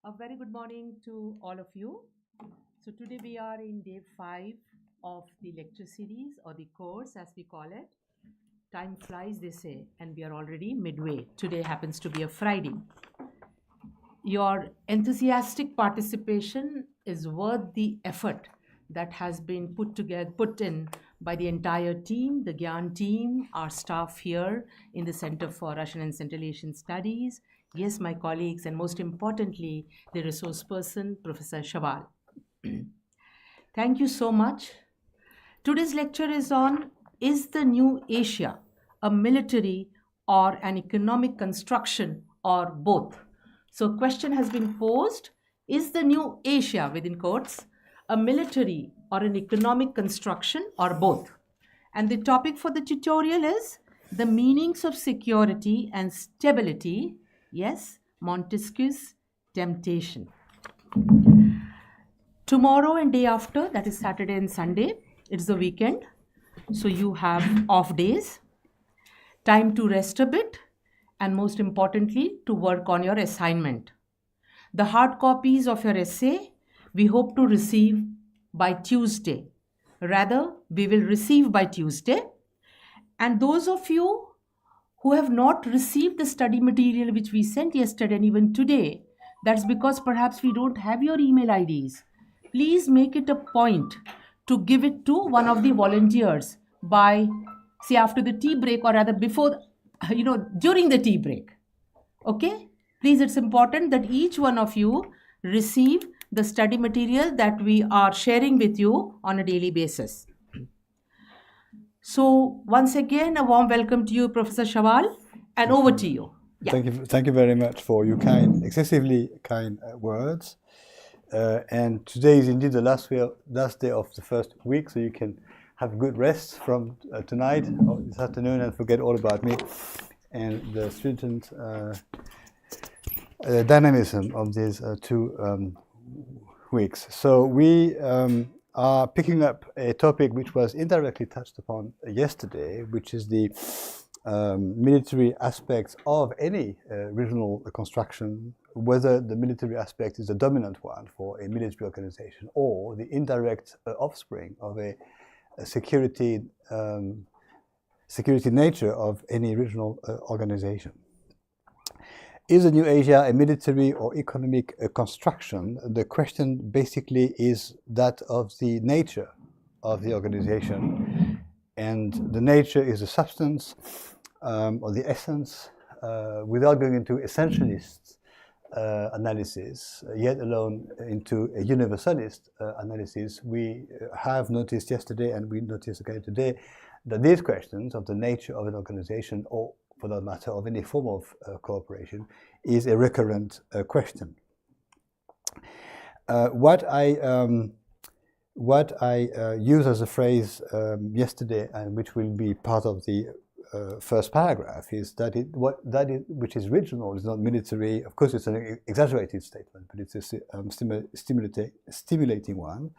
A very good morning to all of you. So today we are in day 5 of the lecture series, or the course as we call it. Time flies, they say, and we are already midway. Today happens to be a Friday. Your enthusiastic participation is worth the effort that has been put in by the entire team, the GYAN team, our staff here in the Center for Russian and Central Asian Studies, yes, my colleagues, and most importantly, the resource person, Professor Shawal. Thank you so much. Today's lecture is on, is the new Asia a military or an economic construction, or both? So a question has been posed, is the new Asia, within quotes, a military or an economic construction, or both? And the topic for the tutorial is the meanings of security and stability, yes, Montesquieu's temptation. Tomorrow and day after, that is Saturday and Sunday, it's the weekend, so you have off days, time to rest a bit, and most importantly, to work on your assignment. The hard copies of your essay we hope to receive by Tuesday. Rather, we will receive by Tuesday. And those of you who have not received the study material which we sent yesterday and even today, that's because perhaps we don't have your email IDs. Please make it a point to give it to one of the volunteers by, say, after the tea break, or rather before, during the tea break. Okay? Please, it's important that each one of you receive the study material that we are sharing with you on a daily basis. So once again, a warm welcome to you, Professor Shawal, and over to you. Yeah. Thank you very much for your excessively kind words. And today is indeed the last day of the first week, so you can have good rest from tonight or this afternoon and forget all about me and the stringent dynamism of these 2 weeks. So we are picking up a topic which was indirectly touched upon yesterday, which is the military aspects of any regional construction, whether the military aspect is the dominant one for a military organization or the indirect offspring of a security nature of any regional organization. Is the new Asia a military or economic construction? The question basically is that of the nature of the organization, and the nature is the substance or the essence, without going into essentialist analysis, yet alone into a universalist analysis. We have noticed yesterday, and we noticed again today, that these questions of the nature of an organization, or for that matter of any form of cooperation, is a recurrent question. What I used as a phrase yesterday, and which will be part of the first paragraph, is that which is regional is not military. Of course, it's an exaggerated statement, but it's a stimulating one.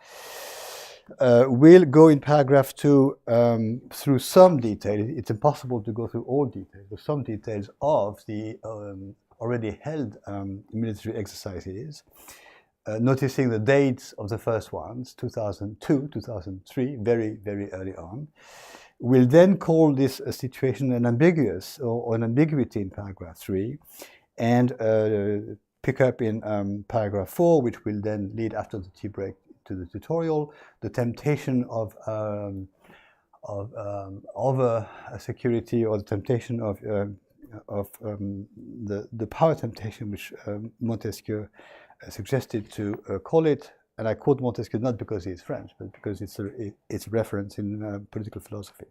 We'll go in paragraph 2 through some detail. It's impossible to go through all details, but some details of the already held military exercises, noticing the dates of the first ones, 2002, 2003, very, very early on. We'll then call this a situation an ambiguous or an ambiguity in paragraph 3, and pick up in paragraph 4, which will then lead after the tea break to the tutorial, the temptation of over security, or the temptation of the power temptation, which Montesquieu suggested to call it. And I quote Montesquieu not because he's French, but because it's a reference in political philosophy.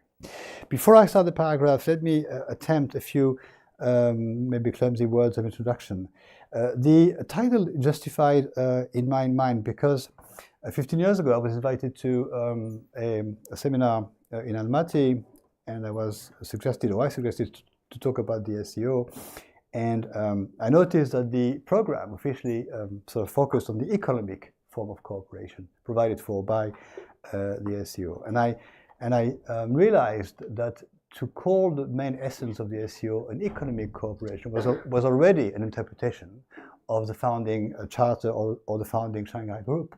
Before I start the paragraph, let me attempt a few maybe clumsy words of introduction. The title justified in my mind because 15 years ago I was invited to a seminar in Almaty, and I suggested to talk about the SEO. And I noticed that the program officially sort of focused on the economic form of cooperation provided for by the SEO. And I realized that to call the main essence of the SCO an economic cooperation was already an interpretation of the founding charter or the founding Shanghai Group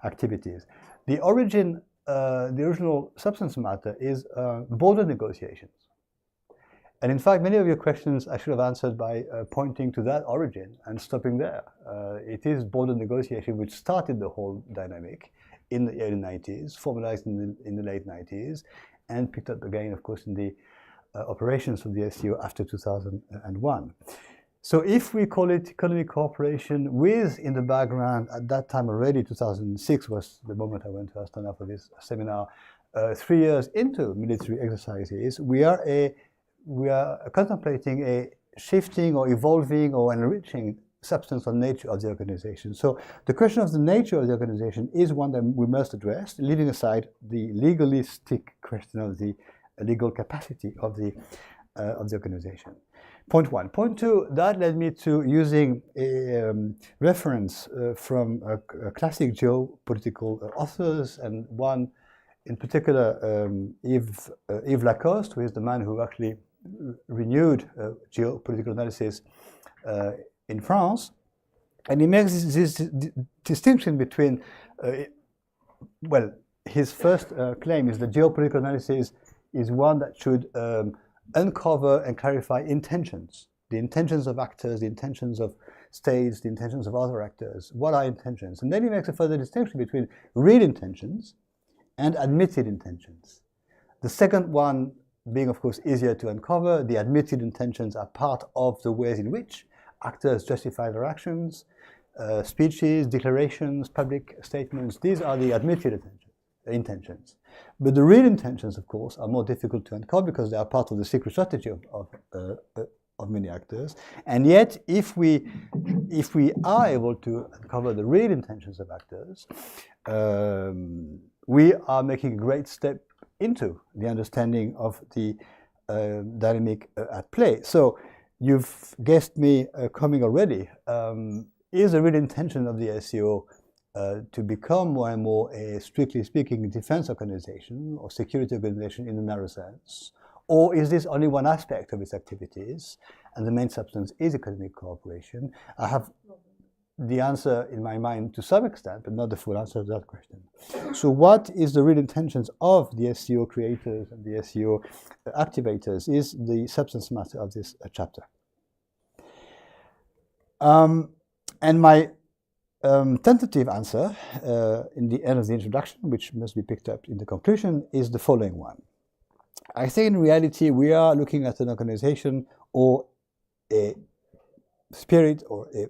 activities. The original substance matter is border negotiations. And in fact, many of your questions I should have answered by pointing to that origin and stopping there. It is border negotiation which started the whole dynamic in the early 90s, formalized in the late 90s, and picked up again, of course, in the operations of the SCO after 2001. So if we call it economic cooperation with, in the background, at that time already, 2006 was the moment I went to Astana for this seminar, 3 years into military exercises, we are contemplating a shifting or evolving or enriching substance or nature of the organization. So the question of the nature of the organization is one that we must address, leaving aside the legalistic question of the legal capacity of the organization. Point one. Point two, that led me to using a reference from classic geopolitical authors, and one in particular, Yves Lacoste, who is the man who actually renewed geopolitical analysis in France. And he makes this distinction between, well, his first claim is that geopolitical analysis is one that should uncover and clarify intentions, the intentions of actors, the intentions of states, the intentions of other actors. What are intentions? And then he makes a further distinction between real intentions and admitted intentions. The second one being, of course, easier to uncover. The admitted intentions are part of the ways in which actors justify their actions, speeches, declarations, public statements. These are the admitted intentions. But the real intentions, of course, are more difficult to uncover because they are part of the secret strategy of many actors. And yet, if we are able to uncover the real intentions of actors, we are making a great step into the understanding of the dynamic at play. So you've guessed me coming already. Is the real intention of the SCO to become more and more a, strictly speaking, defense organization or security organization in the narrow sense? Or is this only one aspect of its activities and the main substance is economic cooperation? I have the answer in my mind to some extent, but not the full answer to that question. So what is the real intentions of the SCO creators and the SCO activators is the substance matter of this chapter. And my tentative answer in the end of the introduction, which must be picked up in the conclusion, is the following one. I think in reality we are looking at an organization or a spirit or a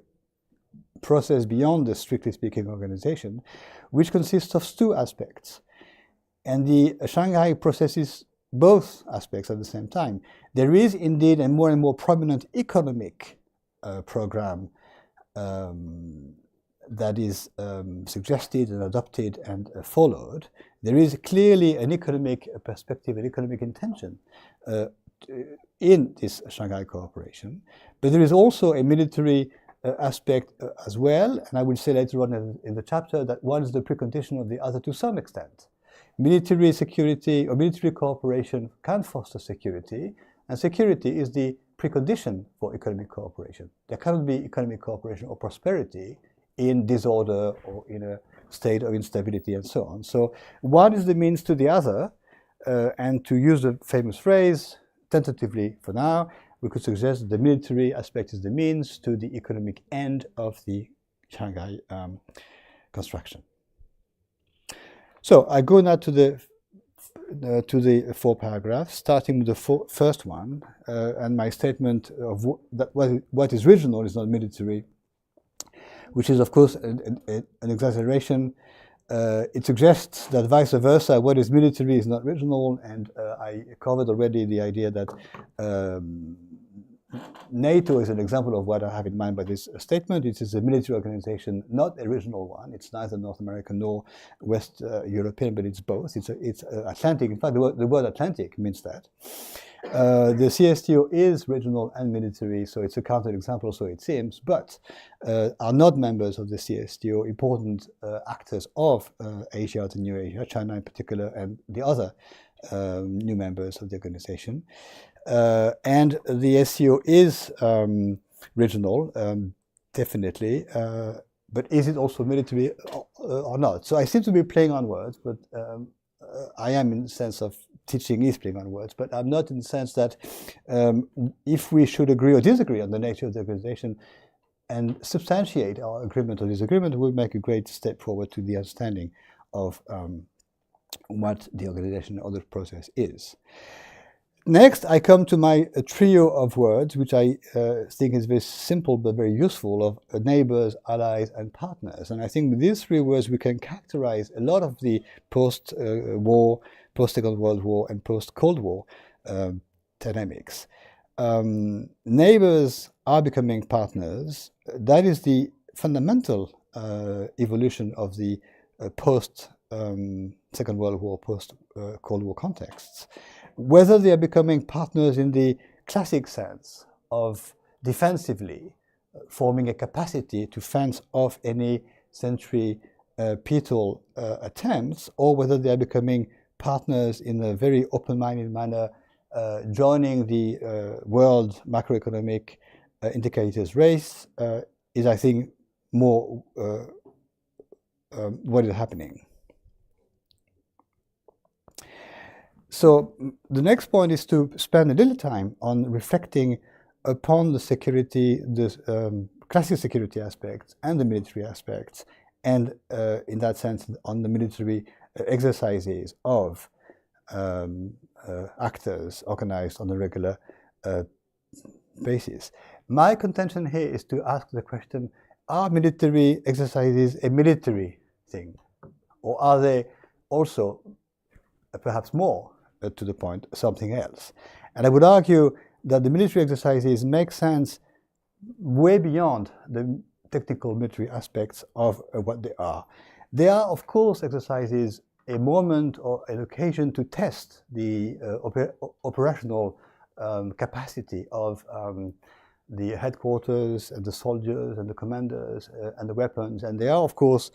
process beyond the strictly speaking organization, which consists of two aspects. And the Shanghai processes both aspects at the same time. There is indeed a more and more prominent economic program that is suggested and adopted and followed. There is clearly an economic perspective, an economic intention in this Shanghai cooperation, but there is also a military aspect as well, and I will say later on in the chapter that one is the precondition of the other to some extent. Military security or military cooperation can foster security, and security is the precondition for economic cooperation. There cannot be economic cooperation or prosperity in disorder or in a state of instability and so on. So one is the means to the other, and to use the famous phrase, tentatively for now, we could suggest that the military aspect is the means to the economic end of the Shanghai construction. So I go now to the 4 paragraphs, starting with the first one, and my statement of what is regional is not military, which is of course an exaggeration. It suggests that vice versa, what is military is not regional, and I covered already the idea that NATO is an example of what I have in mind by this statement. It is a military organization, not a regional one. It's neither North American nor West European, but it's both. It's Atlantic. In fact, the word Atlantic means that. The CSTO is regional and military, so it's a counterexample, so it seems, but are not members of the CSTO, important actors of Asia, the New Asia, China in particular, and the other new members of the organization. And the SCO is regional, definitely, but is it also military or not? So I seem to be playing on words, but I am in the sense of teaching is playing on words, but I'm not in the sense that if we should agree or disagree on the nature of the organization and substantiate our agreement or disagreement, we'll make a great step forward to the understanding of what the organization or the process is. Next, I come to my trio of words, which I think is very simple but very useful, of neighbors, allies, and partners. And I think with these three words we can characterize a lot of the post-war, post-Second World War, and post-Cold War dynamics. Neighbors are becoming partners. That is the fundamental evolution of the post-Second World War, post-Cold War contexts. Whether they are becoming partners in the classic sense of defensively forming a capacity to fence off any centripetal attempts, or whether they are becoming partners in a very open-minded manner, joining the world macroeconomic indicators race, is, I think, more what is happening. So the next point is to spend a little time on reflecting upon the security, the classic security aspects and the military aspects, and in that sense on the military exercises of actors organized on a regular basis. My contention here is to ask the question, are military exercises a military thing? Or are they also, perhaps more to the point, something else? And I would argue that the military exercises make sense way beyond the technical military aspects of what they are. They are, of course, exercises a moment or an occasion to test the operational capacity of the headquarters and the soldiers and the commanders and the weapons. And they are, of course,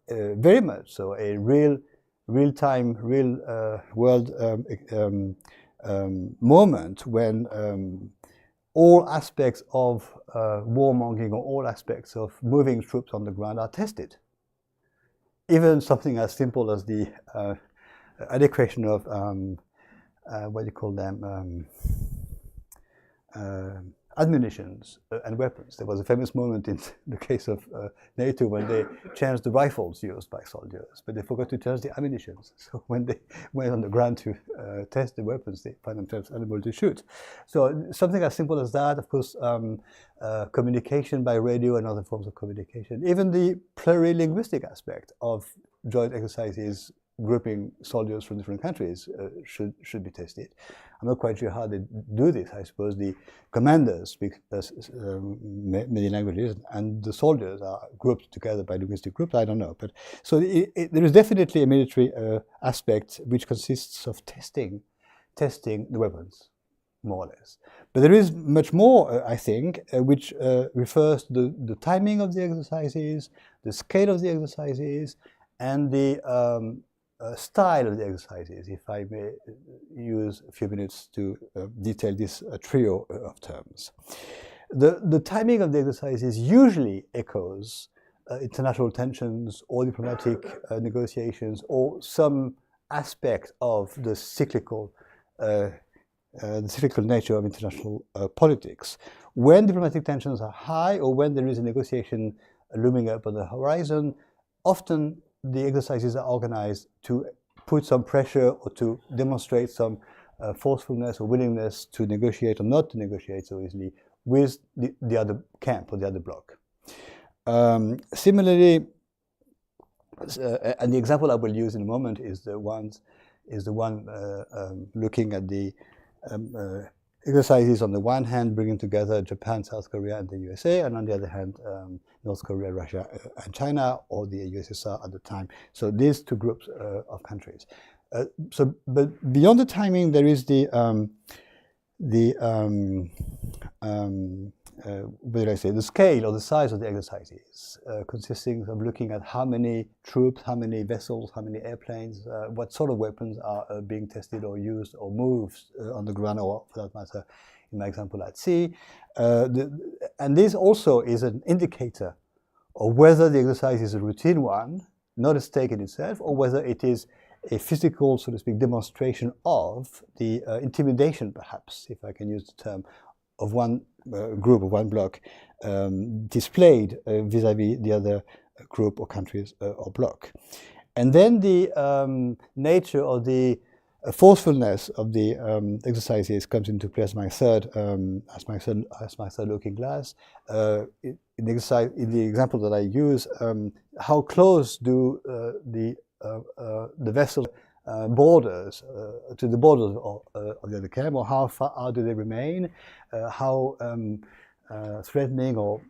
very much so a real-time, real-world moment when all aspects of warmongering or all aspects of moving troops on the ground are tested. Even something as simple as the adequation of, what do you call them, ammunitions and weapons. There was a famous moment in the case of NATO when they changed the rifles used by soldiers, but they forgot to change the ammunitions. So when they went on the ground to test the weapons, they found themselves unable to shoot. So something as simple as that, of course, communication by radio and other forms of communication. Even the plurilinguistic aspect of joint exercises grouping soldiers from different countries should be tested. I'm not quite sure how they do this. I suppose the commanders speak many languages, and the soldiers are grouped together by linguistic groups. I don't know, but so there is definitely a military aspect which consists of testing the weapons, more or less. But there is much more, I think, which refers to the timing of the exercises, the scale of the exercises, and the style of the exercises, if I may use a few minutes to detail this trio of terms. The timing of the exercises usually echoes international tensions or diplomatic negotiations or some aspect of the cyclical nature of international politics. When diplomatic tensions are high or when there is a negotiation looming up on the horizon, often the exercises are organized to put some pressure or to demonstrate some forcefulness or willingness to negotiate or not to negotiate so easily with the other camp or the other bloc. Similarly, and the example I will use in a moment is the one looking at the exercises on the one hand, bringing together Japan, South Korea, and the USA, and on the other hand, North Korea, Russia, and China, or the USSR at the time. So these two groups of countries. But beyond the timing, there is the what did I say? The scale or the size of the exercises, consisting of looking at how many troops, how many vessels, how many airplanes, what sort of weapons are being tested or used or moved on the ground, or for that matter, in my example, at sea. And this also is an indicator of whether the exercise is a routine one, not a stake in itself, or whether it is a physical, so to speak, demonstration of the intimidation, perhaps, if I can use the term, of one group, of one bloc, displayed vis-à-vis the other group or countries or bloc. And then the nature or the forcefulness of the exercises comes into play as my third looking glass. In the example that I use, how close do the vessel borders to the borders of the other camp, or how far do they remain? How threatening or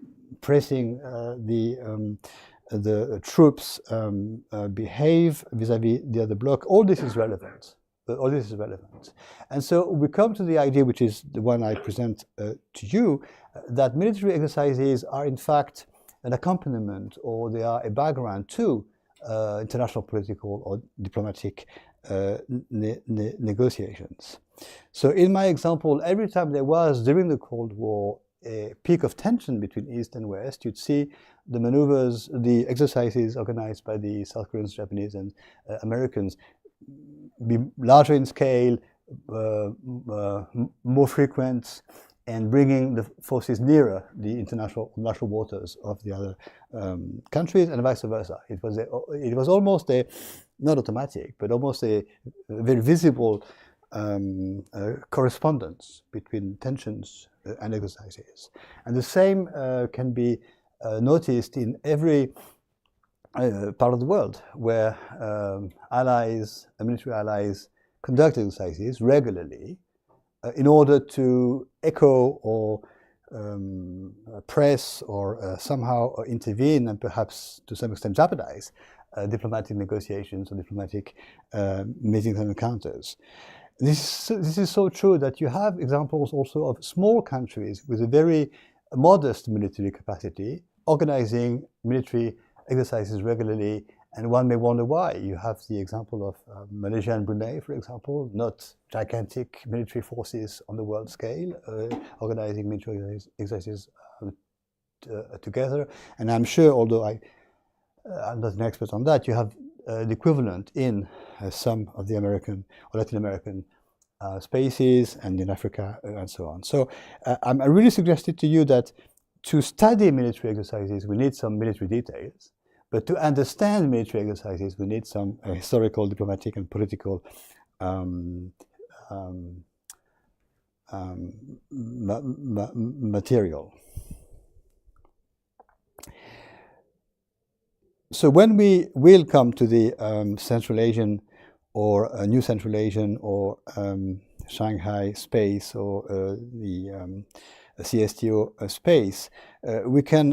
pressing the troops behave vis-à-vis the other bloc? All this is relevant. All this is relevant. And so we come to the idea, which is the one I present to you, that military exercises are in fact an accompaniment, or they are a background to international political or diplomatic negotiations. So in my example, every time there was, during the Cold War, a peak of tension between East and West, you'd see the maneuvers, the exercises organized by the South Koreans, Japanese, and Americans be larger in scale, more frequent, and bringing the forces nearer the international waters of the other countries, and vice versa. It was almost a, not automatic, but almost a very visible correspondence between tensions and exercises. And the same can be noticed in every part of the world where allies, military allies, conduct exercises regularly in order to echo or press or somehow intervene and perhaps to some extent jeopardize diplomatic negotiations or diplomatic meetings and encounters. This is so true that you have examples also of small countries with a very modest military capacity organizing military exercises regularly, and one may wonder why. You have the example of Malaysia and Brunei, for example, not gigantic military forces on the world scale, organizing military exercises together. And I'm sure, although I'm not an expert on that, you have the equivalent in some of the American or Latin American spaces, and in Africa, and so on. So I really suggested to you that to study military exercises, we need some military details. But to understand military exercises, we need some historical, diplomatic, and political material. So when we will come to the Central Asian or New Central Asian or Shanghai space or the CSTO space, we can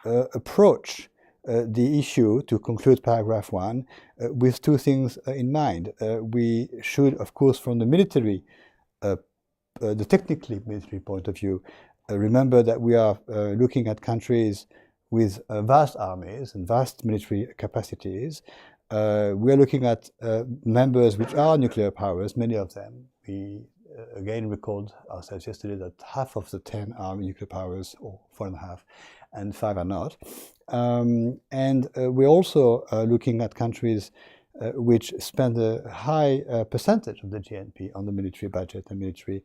approach the issue, to conclude paragraph 1, with two things in mind. We should, of course, from the military, the technically military point of view, remember that we are looking at countries with vast armies and vast military capacities. We are looking at members which are nuclear powers, many of them. We again recalled ourselves yesterday that half of the 10 are nuclear powers, or 4.5, and 5 are not. And we're also looking at countries which spend a high percentage of the GNP on the military budget and military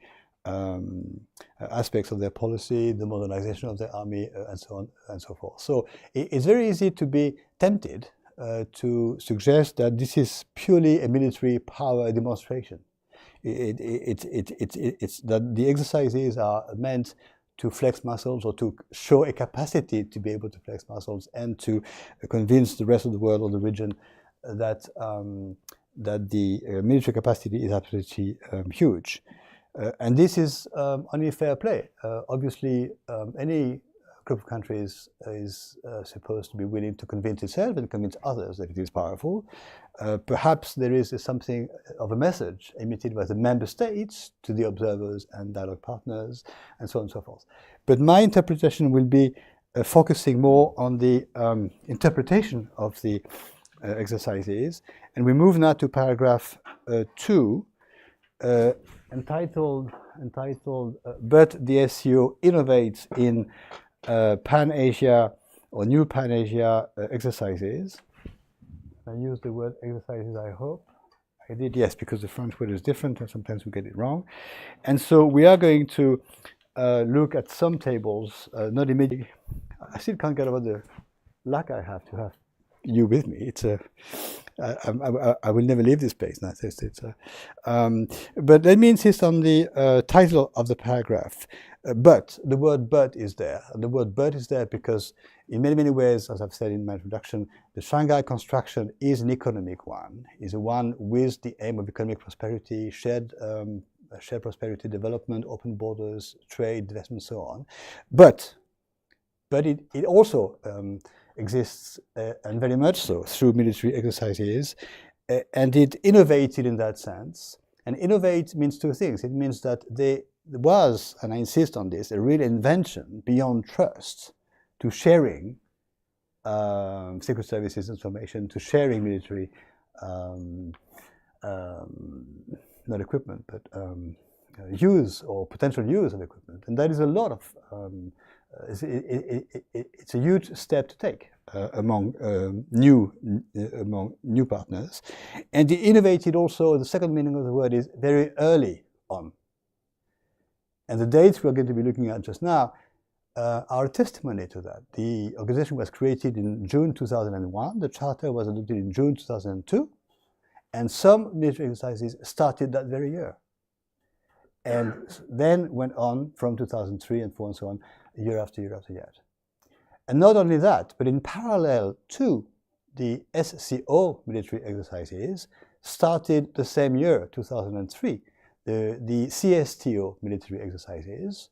aspects of their policy, the modernization of their army, and so on and so forth. So it's very easy to be tempted to suggest that this is purely a military power demonstration. It's that the exercises are meant to flex muscles, or to show a capacity to be able to flex muscles, and to convince the rest of the world or the region that that the military capacity is absolutely huge. And this is only fair play. Obviously, any group of countries is supposed to be willing to convince itself and convince others that it is powerful. Perhaps there is something of a message emitted by the member states to the observers and dialogue partners, and so on and so forth. But my interpretation will be focusing more on the interpretation of the exercises. And we move now to paragraph 2, entitled But the SCO innovates in Pan-Asia or new Pan-Asia exercises. I use the word exercises, I hope. I did, yes, because the French word is different and sometimes we get it wrong. And so we are going to look at some tables, not immediately. I still can't get over the luck I have to have you with me. It's I will never leave this place. No, but let me insist on the title of the paragraph. But the word "but" is there. And the word "but" is there because, in many ways, as I've said in my introduction, the Shanghai construction is an economic one. Is a one with the aim of economic prosperity, shared prosperity, development, open borders, trade, investment, so on. But it also exists, and very much so, through military exercises, and it innovated in that sense. And innovate means two things. It means that there was, and I insist on this, a real invention beyond trust to sharing secret services information, to sharing military, not equipment, but use or potential use of equipment. And that is a lot of it's a huge step to take among new partners, and it innovated also. The second meaning of the word is very early on, and the dates we're going to be looking at just now are a testimony to that. The organization was created in June 2001. The charter was adopted in June 2002, and some military exercises started that very year, and then went on from 2003 and 4 and so on. Year after year after year. And not only that, but in parallel to the SCO military exercises, started the same year, 2003, the CSTO military exercises.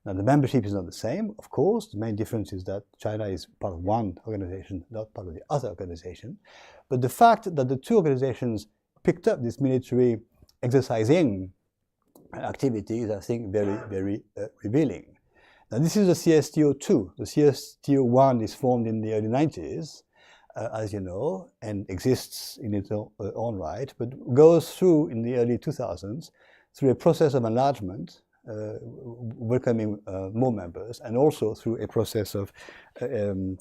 Now the membership is not the same, of course. The main difference is that China is part of one organization, not part of the other organization. But the fact that the two organizations picked up this military exercising activity is, I think, very revealing. Now this is the CSTO2. The CSTO1 is formed in the early 90s, as you know, and exists in its own right, but goes through, in the early 2000s, through a process of enlargement, welcoming more members, and also through a process of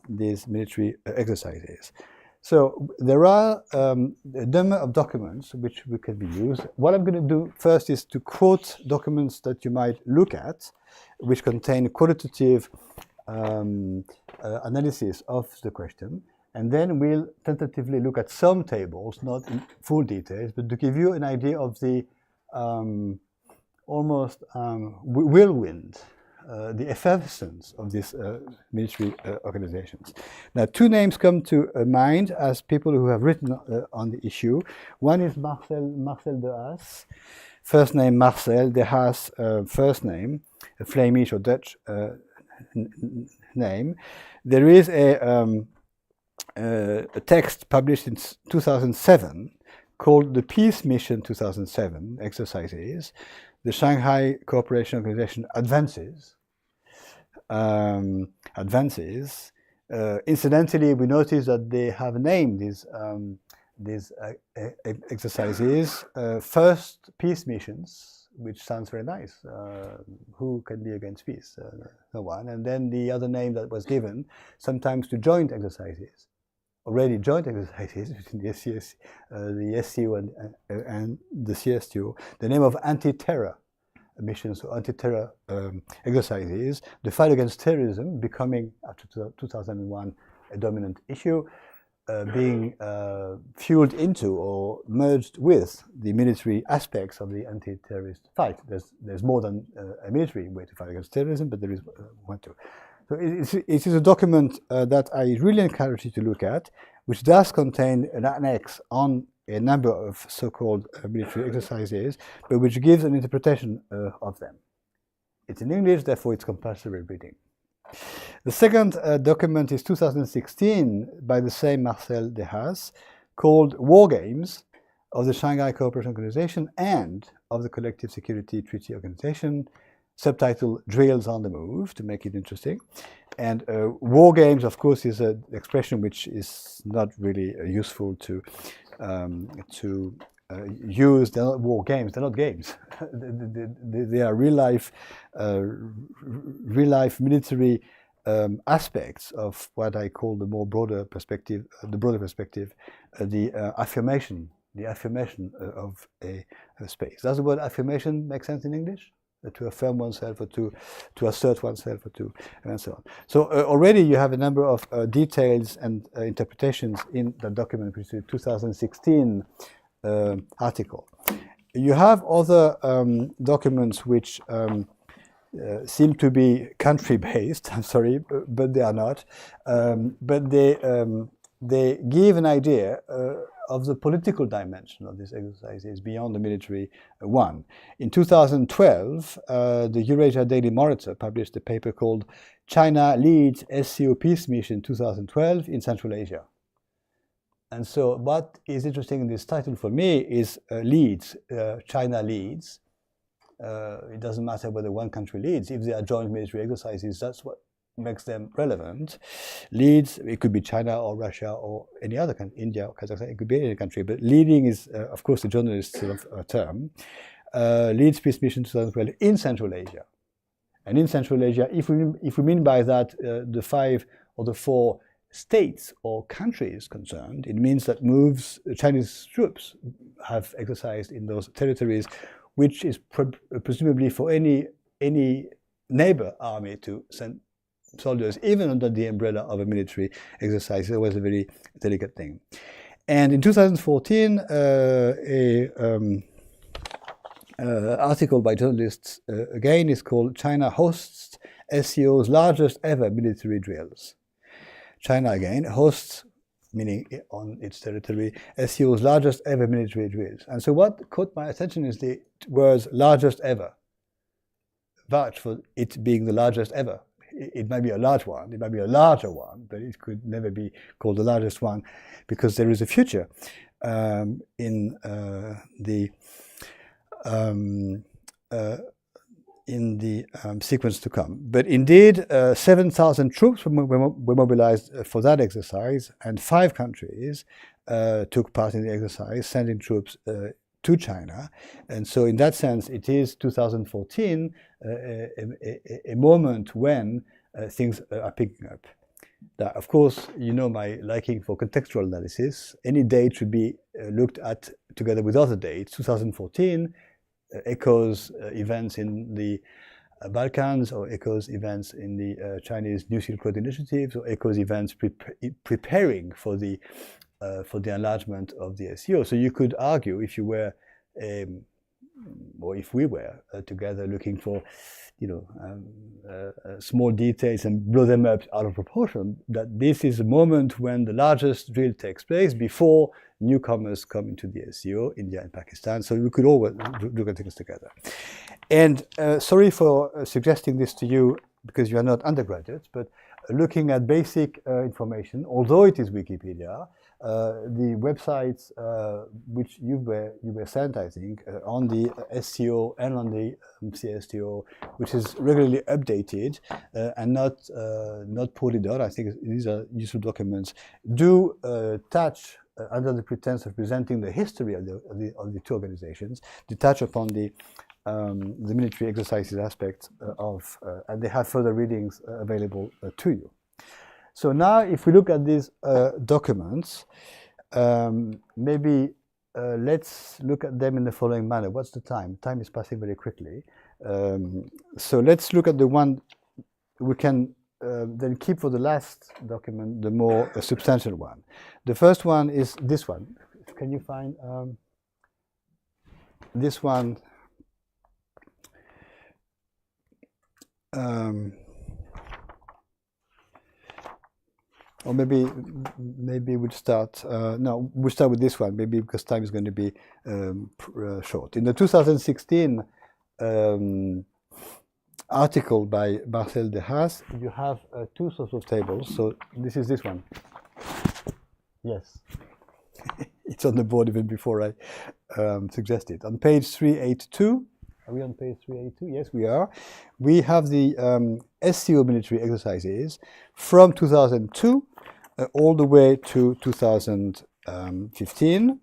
these military exercises. So there are a number of documents which can be used. What I'm going to do first is to quote documents that you might look at, which contain qualitative analysis of the question, and then we'll tentatively look at some tables, not in full details, but to give you an idea of the almost whirlwind, the effervescence of these military organizations. Now, two names come to mind as people who have written on the issue. One is Marcel de Haas, first name Marcel, de Haas, first name, a Flemish or Dutch name. There is a text published in 2007 called the Peace Mission 2007 Exercises. The Shanghai Cooperation Organization advances. Incidentally, we notice that they have named these exercises first peace missions, which sounds very nice. Who can be against peace? No one. And then the other name that was given, sometimes to joint exercises. Already joint exercises between the SCO and the CSTO, the name of anti-terror missions, or anti-terror exercises, the fight against terrorism becoming, after 2001, a dominant issue, being fueled into or merged with the military aspects of the anti-terrorist fight. There's more than a military way to fight against terrorism, but there is one too. So it is a document that I really encourage you to look at, which does contain an annex on a number of so-called military exercises, but which gives an interpretation of them. It's in English, therefore it's compulsory reading. The second document is 2016 by the same Marcel Dehaze, called War Games of the Shanghai Cooperation Organization and of the Collective Security Treaty Organization, subtitled Drills on the Move, to make it interesting. And war games, of course, is an expression which is not really useful to use. They're not war games. They're not games. They are real life military aspects of what I call the more broader perspective. The affirmation of a space. Does the word affirmation make sense in English? To affirm oneself, or to assert oneself, or and so on. So already you have a number of details and interpretations in the document, which is the 2016 article. You have other documents which seem to be country-based. I'm sorry, but they are not. But they give an idea of the political dimension of these exercises beyond the military one. In 2012, the Eurasia Daily Monitor published a paper called China Leads SCO Peace Mission 2012 in Central Asia. And so what is interesting in this title for me is leads, China leads. It doesn't matter whether one country leads. If they are joint military exercises, that's what makes them relevant. Leads, it could be China or Russia or any other country, India or Kazakhstan, it could be any country, but leading is, of course, a journalist sort of term. Leads Peace Mission 2012 in Central Asia. And in Central Asia, if we mean by that the 5 or the 4 states or countries concerned, it means that moves Chinese troops have exercised in those territories, which is presumably for any neighbor army to send soldiers, even under the umbrella of a military exercise. It was a very delicate thing. And in 2014, an article by journalists, again, is called China Hosts SCO's Largest Ever Military Drills. China, again, hosts, meaning on its territory, SCO's largest ever military drills. And so what caught my attention is the words largest ever. Vouch for it being the largest ever. It might be a large one, it might be a larger one, but it could never be called the largest one, because there is a future in the sequence to come. But indeed, 7,000 troops were mobilized for that exercise, and 5 countries took part in the exercise, sending troops to China. And so in that sense, it is 2014, a moment when things are picking up. Now, of course, you know my liking for contextual analysis. Any date should be looked at together with other dates. 2014 echoes events in the Balkans, or echoes events in the Chinese New Silk Road initiatives, or echoes events preparing for the enlargement of the SCO. So you could argue, if you were, or if we were together looking for, small details and blow them up out of proportion, that this is a moment when the largest drill takes place before newcomers come into the SCO, India and Pakistan. So we could always look at things together. And sorry for suggesting this to you, because you are not undergraduates, but looking at basic information, although it is Wikipedia, the websites which you were sent, I think, on the SCO and on the CSTO, which is regularly updated and not poorly done. I think these are useful documents. Do touch, under the pretense of presenting the history of the 2 organizations, to touch upon the military exercises aspect of, and they have further readings available to you. So now, if we look at these documents, maybe let's look at them in the following manner. What's the time? Time is passing very quickly. So let's look at the one we can then keep for the last document, the more substantial one. The first one is this one. Can you find this one? Or maybe we'll start. No, we'll start with this one. Maybe because time is going to be short. In the 2016 article by Marcel de Haas, you have two sorts of tables. So this is this one. Yes. It's on the board even before I suggested. On page 382, are we on page 382? Yes, we are. We have the SCO military exercises from 2002 all the way to 2015.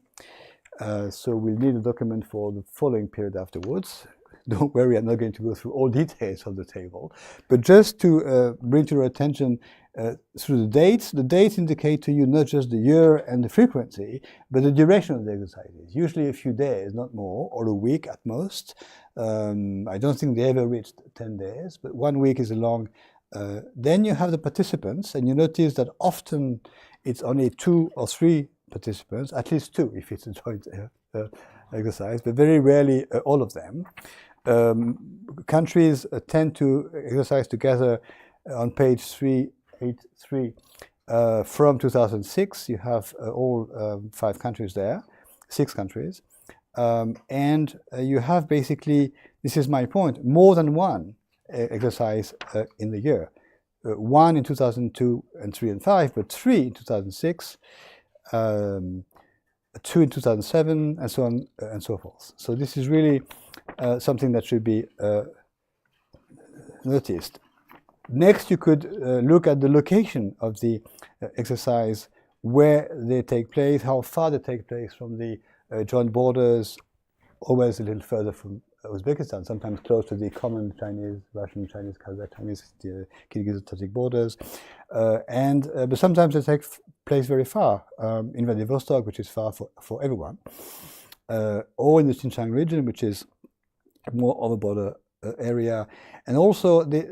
So we'll need a document for the following period afterwards. Don't worry, I'm not going to go through all details of the table, but just to bring to your attention through the dates indicate to you not just the year and the frequency, but the duration of the exercises, usually a few days, not more, or a week at most. I don't think they ever reached 10 days, but 1 week is a long. Then you have the participants, and you notice that often it's only 2 or 3 participants, at least 2 if it's a joint exercise, but very rarely all of them. Countries tend to exercise together. On page 383 from 2006, you have all 5 countries there, 6 countries, and you have basically, this is my point, more than one exercise in the year. 1 in 2002 and 3 and 5, but 3 in 2006, 2 in 2007, and so on and so forth. So this is really something that should be noticed. Next, you could look at the location of the exercise, where they take place, how far they take place from the joint borders, always a little further from Uzbekistan, sometimes close to the common Chinese, Russian, Chinese, Kazakh, Chinese, Kyrgyz-Tajik borders, but sometimes they take place very far, in Vladivostok, which is far for everyone, or in the Xinjiang region, which is more of a border area, and also they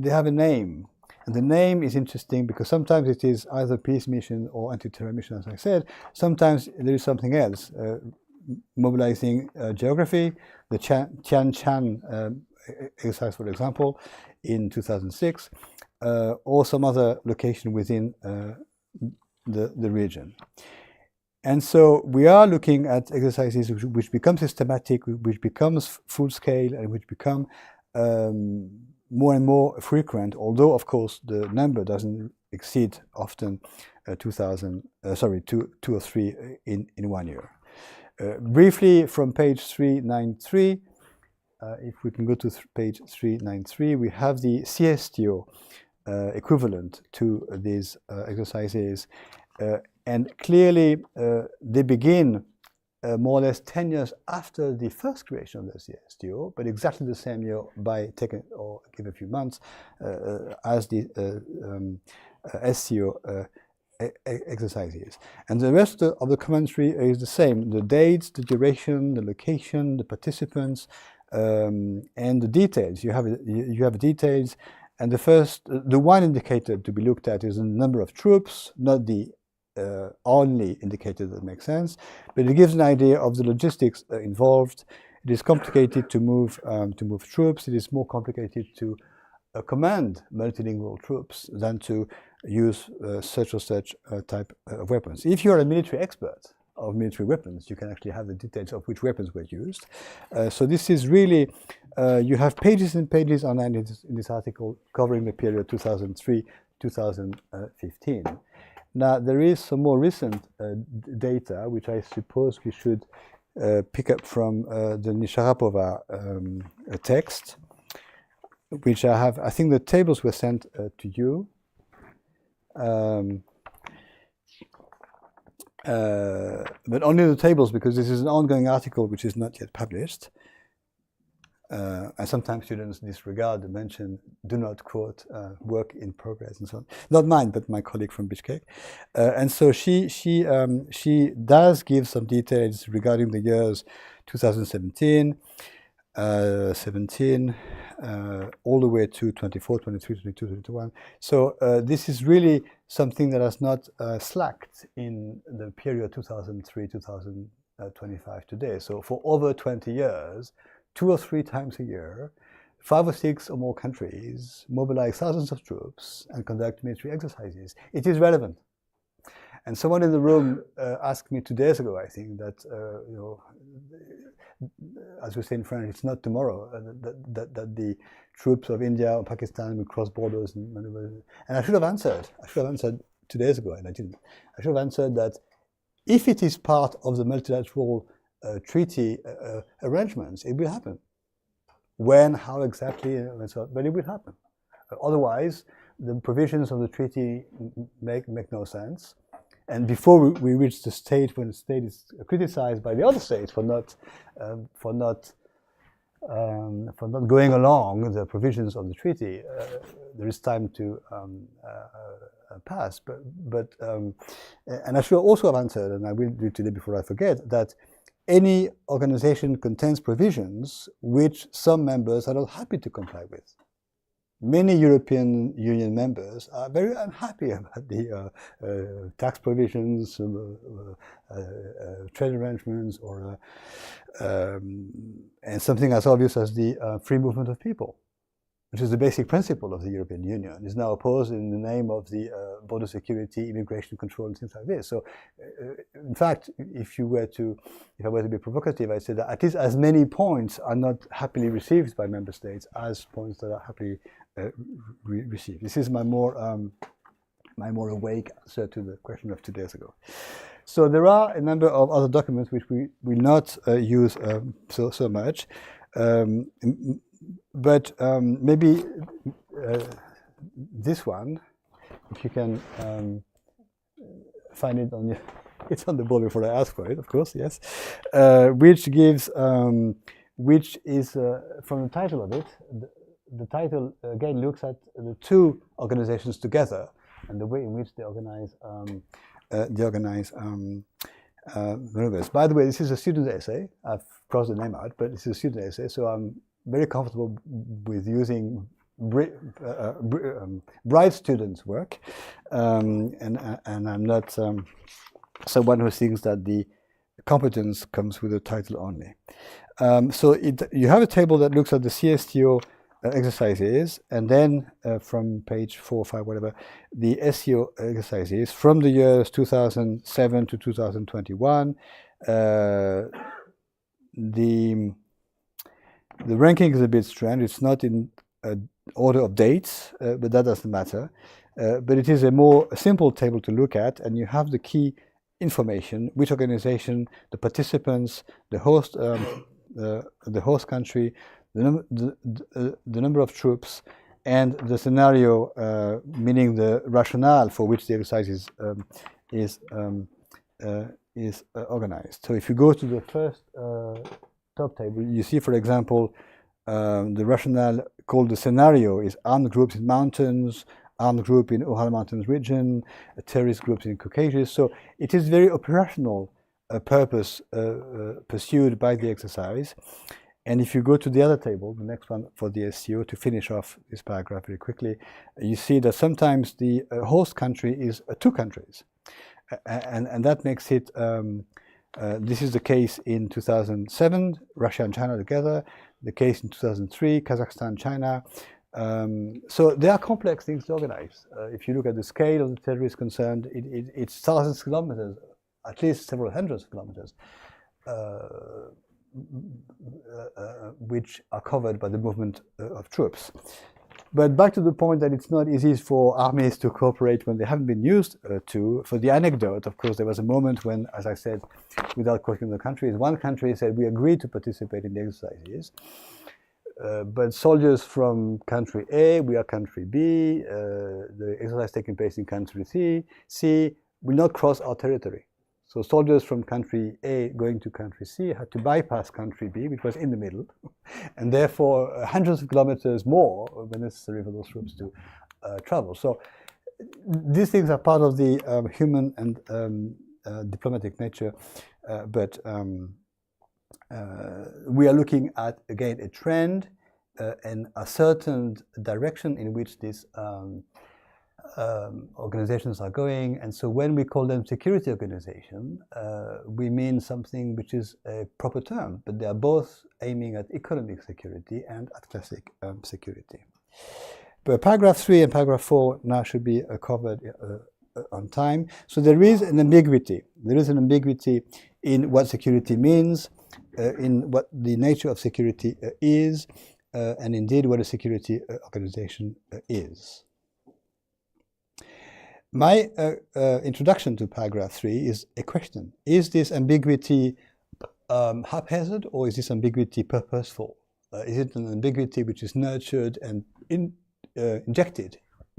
have a name, and the name is interesting because sometimes it is either peace mission or anti-terror mission, as I said. Sometimes there is something else, mobilizing geography. The Tian-Shan exercise, for example, in 2006, or some other location within the region. And so we are looking at exercises which become systematic, which becomes full scale, and which become more and more frequent, although of course the number doesn't exceed often 2 or 3 in 1 year. Briefly, from page 393, if we can go to page 393, we have the CSTO equivalent to these exercises. And clearly, they begin more or less 10 years after the first creation of the CSTO, but exactly the same year by taking or give a few months as the SCO exercises. And the rest of the commentary is the same: the dates, the duration, the location, the participants, and the details. You have details, and the one indicator to be looked at is the number of troops, not the only indicator that makes sense, but it gives an idea of the logistics involved. It is complicated to move troops. It is more complicated to command multilingual troops than to use such or such type of weapons. If you are a military expert of military weapons, you can actually have the details of which weapons were used. So this is really, you have pages and pages online in this article covering the period 2003-2015. Now, there is some more recent data, which I suppose we should pick up from the Nisharapova text, which I have. I think the tables were sent to you. But only the tables, because this is an ongoing article which is not yet published. And sometimes students disregard the mention, do not quote, work in progress and so on. Not mine, but my colleague from Bishkek. And so she does give some details regarding the years 2017, 17, all the way to 24, 23, 22, 21. So this is really something that has not slacked in the period 2003-2025 today. So for over 20 years, 2 or 3 times a year, 5 or 6 or more countries mobilize thousands of troops and conduct military exercises. It is relevant. And someone in the room asked me 2 days ago, I think, that as we say in French, it's not tomorrow, that the troops of India or Pakistan will cross borders and maneuver. And I should have answered 2 days ago, and I didn't. I should have answered that if it is part of the multilateral treaty arrangements, it will happen. When, how exactly, and so on, but it will happen. Otherwise, the provisions of the treaty make no sense. And before we reach the state when the state is criticized by the other states for not going along the provisions of the treaty, there is time to pass. And I should also have answered, and I will do today before I forget, that any organization contains provisions which some members are not happy to comply with. Many European Union members are very unhappy about the tax provisions, trade arrangements, or and something as obvious as the free movement of people, which is the basic principle of the European Union, is now opposed in the name of the border security, immigration control, and things like this. So, in fact, if I were to be provocative, I'd say that at least as many points are not happily received by member states as points that are happily received. This is my more awake answer to the question of 2 days ago. So there are a number of other documents which we will not use so much. But maybe this one, if you can find it on your, it's on the board before I ask for it, of course, yes, which gives, which is from the title of it. The title again looks at the two organizations together and the way in which they organize maneuvers. By the way, this is a student essay. I've crossed the name out, but this is a student essay, so I'm very comfortable with using bright students' work, and I'm not someone who thinks that the competence comes with the title only. So you have a table that looks at the CSTO exercises, and then from page 4 or 5, whatever, the SEO exercises from the years 2007 to 2021. The ranking is a bit strange. It's not in order of dates, but that doesn't matter. But it is a more simple table to look at, and you have the key information: which organization, the participants, the host country, the number of troops, and the scenario, meaning the rationale for which the exercise is organized. So if you go to the first top table, you see, for example, the rationale called the scenario is armed groups in mountains, armed group in Ural Mountains region, terrorist groups in Caucasus. So it is very operational purpose pursued by the exercise. And if you go to the other table, the next one for the SEO, to finish off this paragraph very quickly, you see that sometimes the host country is two countries. And that makes it, this is the case in 2007, Russia and China together, the case in 2003, Kazakhstan, China. So there are complex things to organize. If you look at the scale of the terrorists concerned, it's thousands of kilometers, at least several hundreds of kilometers, which are covered by the movement of troops. But back to the point that it's not easy for armies to cooperate when they haven't been used to. For the anecdote, of course, there was a moment when, as I said, without quoting the countries, one country said, we agreed to participate in the exercises, but soldiers from country A, we are country B, the exercise taking place in country C will not cross our territory. So soldiers from country A going to country C had to bypass country B, which was in the middle, and therefore hundreds of kilometers more were necessary for those troops to travel. So these things are part of the human and diplomatic nature, but we are looking at, again, a trend and a certain direction in which these organizations are going. And so when we call them security organization, we mean something which is a proper term, but they are both aiming at economic security and at classic security. But paragraph 3 and paragraph 4 now should be covered on time. So there is an ambiguity. There is an ambiguity in what security means. in what the nature of security is, and indeed what a security organization is. My introduction to paragraph 3 is a question. Is this ambiguity haphazard, or is this ambiguity purposeful? Is it an ambiguity which is nurtured and injected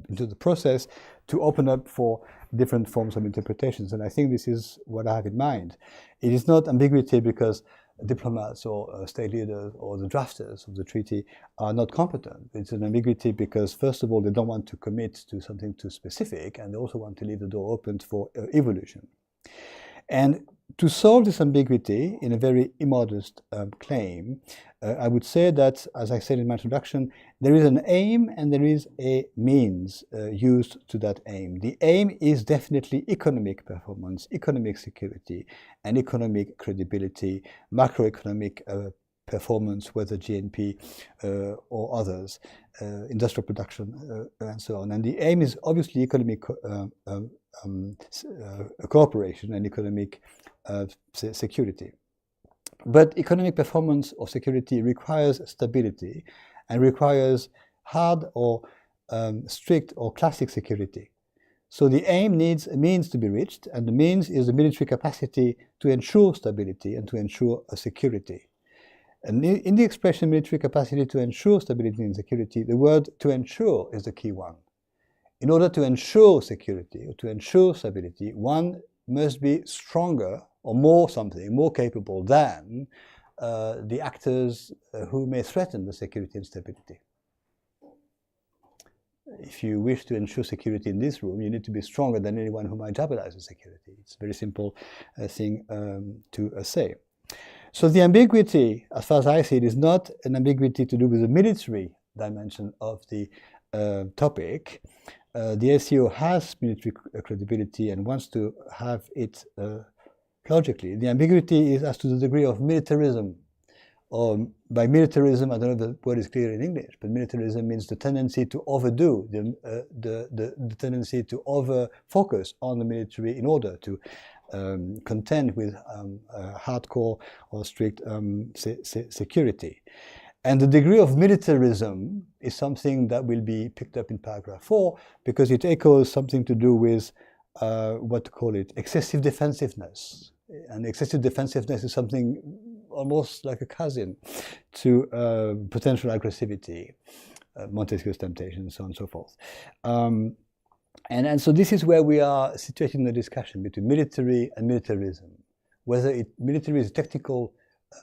into the process to open up for different forms of interpretations? And I think this is what I have in mind. It is not ambiguity because diplomats or state leaders or the drafters of the treaty are not competent. It's an ambiguity because, first of all, they don't want to commit to something too specific, and they also want to leave the door open for evolution. And to solve this ambiguity in a very immodest claim, I would say that, as I said in my introduction, there is an aim and there is a means used to that aim. The aim is definitely economic performance, economic security, and economic credibility, macroeconomic performance, whether GNP or others, industrial production, and so on. And the aim is obviously economic cooperation and economic security. But economic performance or security requires stability and requires hard or strict or classic security. So the aim needs a means to be reached, and the means is the military capacity to ensure stability and to ensure a security. And in the expression military capacity to ensure stability and security, the word to ensure is the key one. In order to ensure security or to ensure stability, one must be stronger or more something, more capable than the actors who may threaten the security and stability. If you wish to ensure security in this room, you need to be stronger than anyone who might jeopardize the security. It's a very simple thing to say. So the ambiguity, as far as I see it, is not an ambiguity to do with the military dimension of the topic. The SCO has military credibility and wants to have it logically. The ambiguity is as to the degree of militarism. Or by militarism, I don't know if the word is clear in English, but militarism means the tendency to overdo, the tendency to over-focus on the military in order to contend with hardcore or strict security. And the degree of militarism is something that will be picked up in paragraph 4 because it echoes something to do with what to call it, excessive defensiveness. And excessive defensiveness is something almost like a cousin to potential aggressivity, Montesquieu's temptation, and so on and so forth. And so this is where we are situated in the discussion between military and militarism, whether military is a technical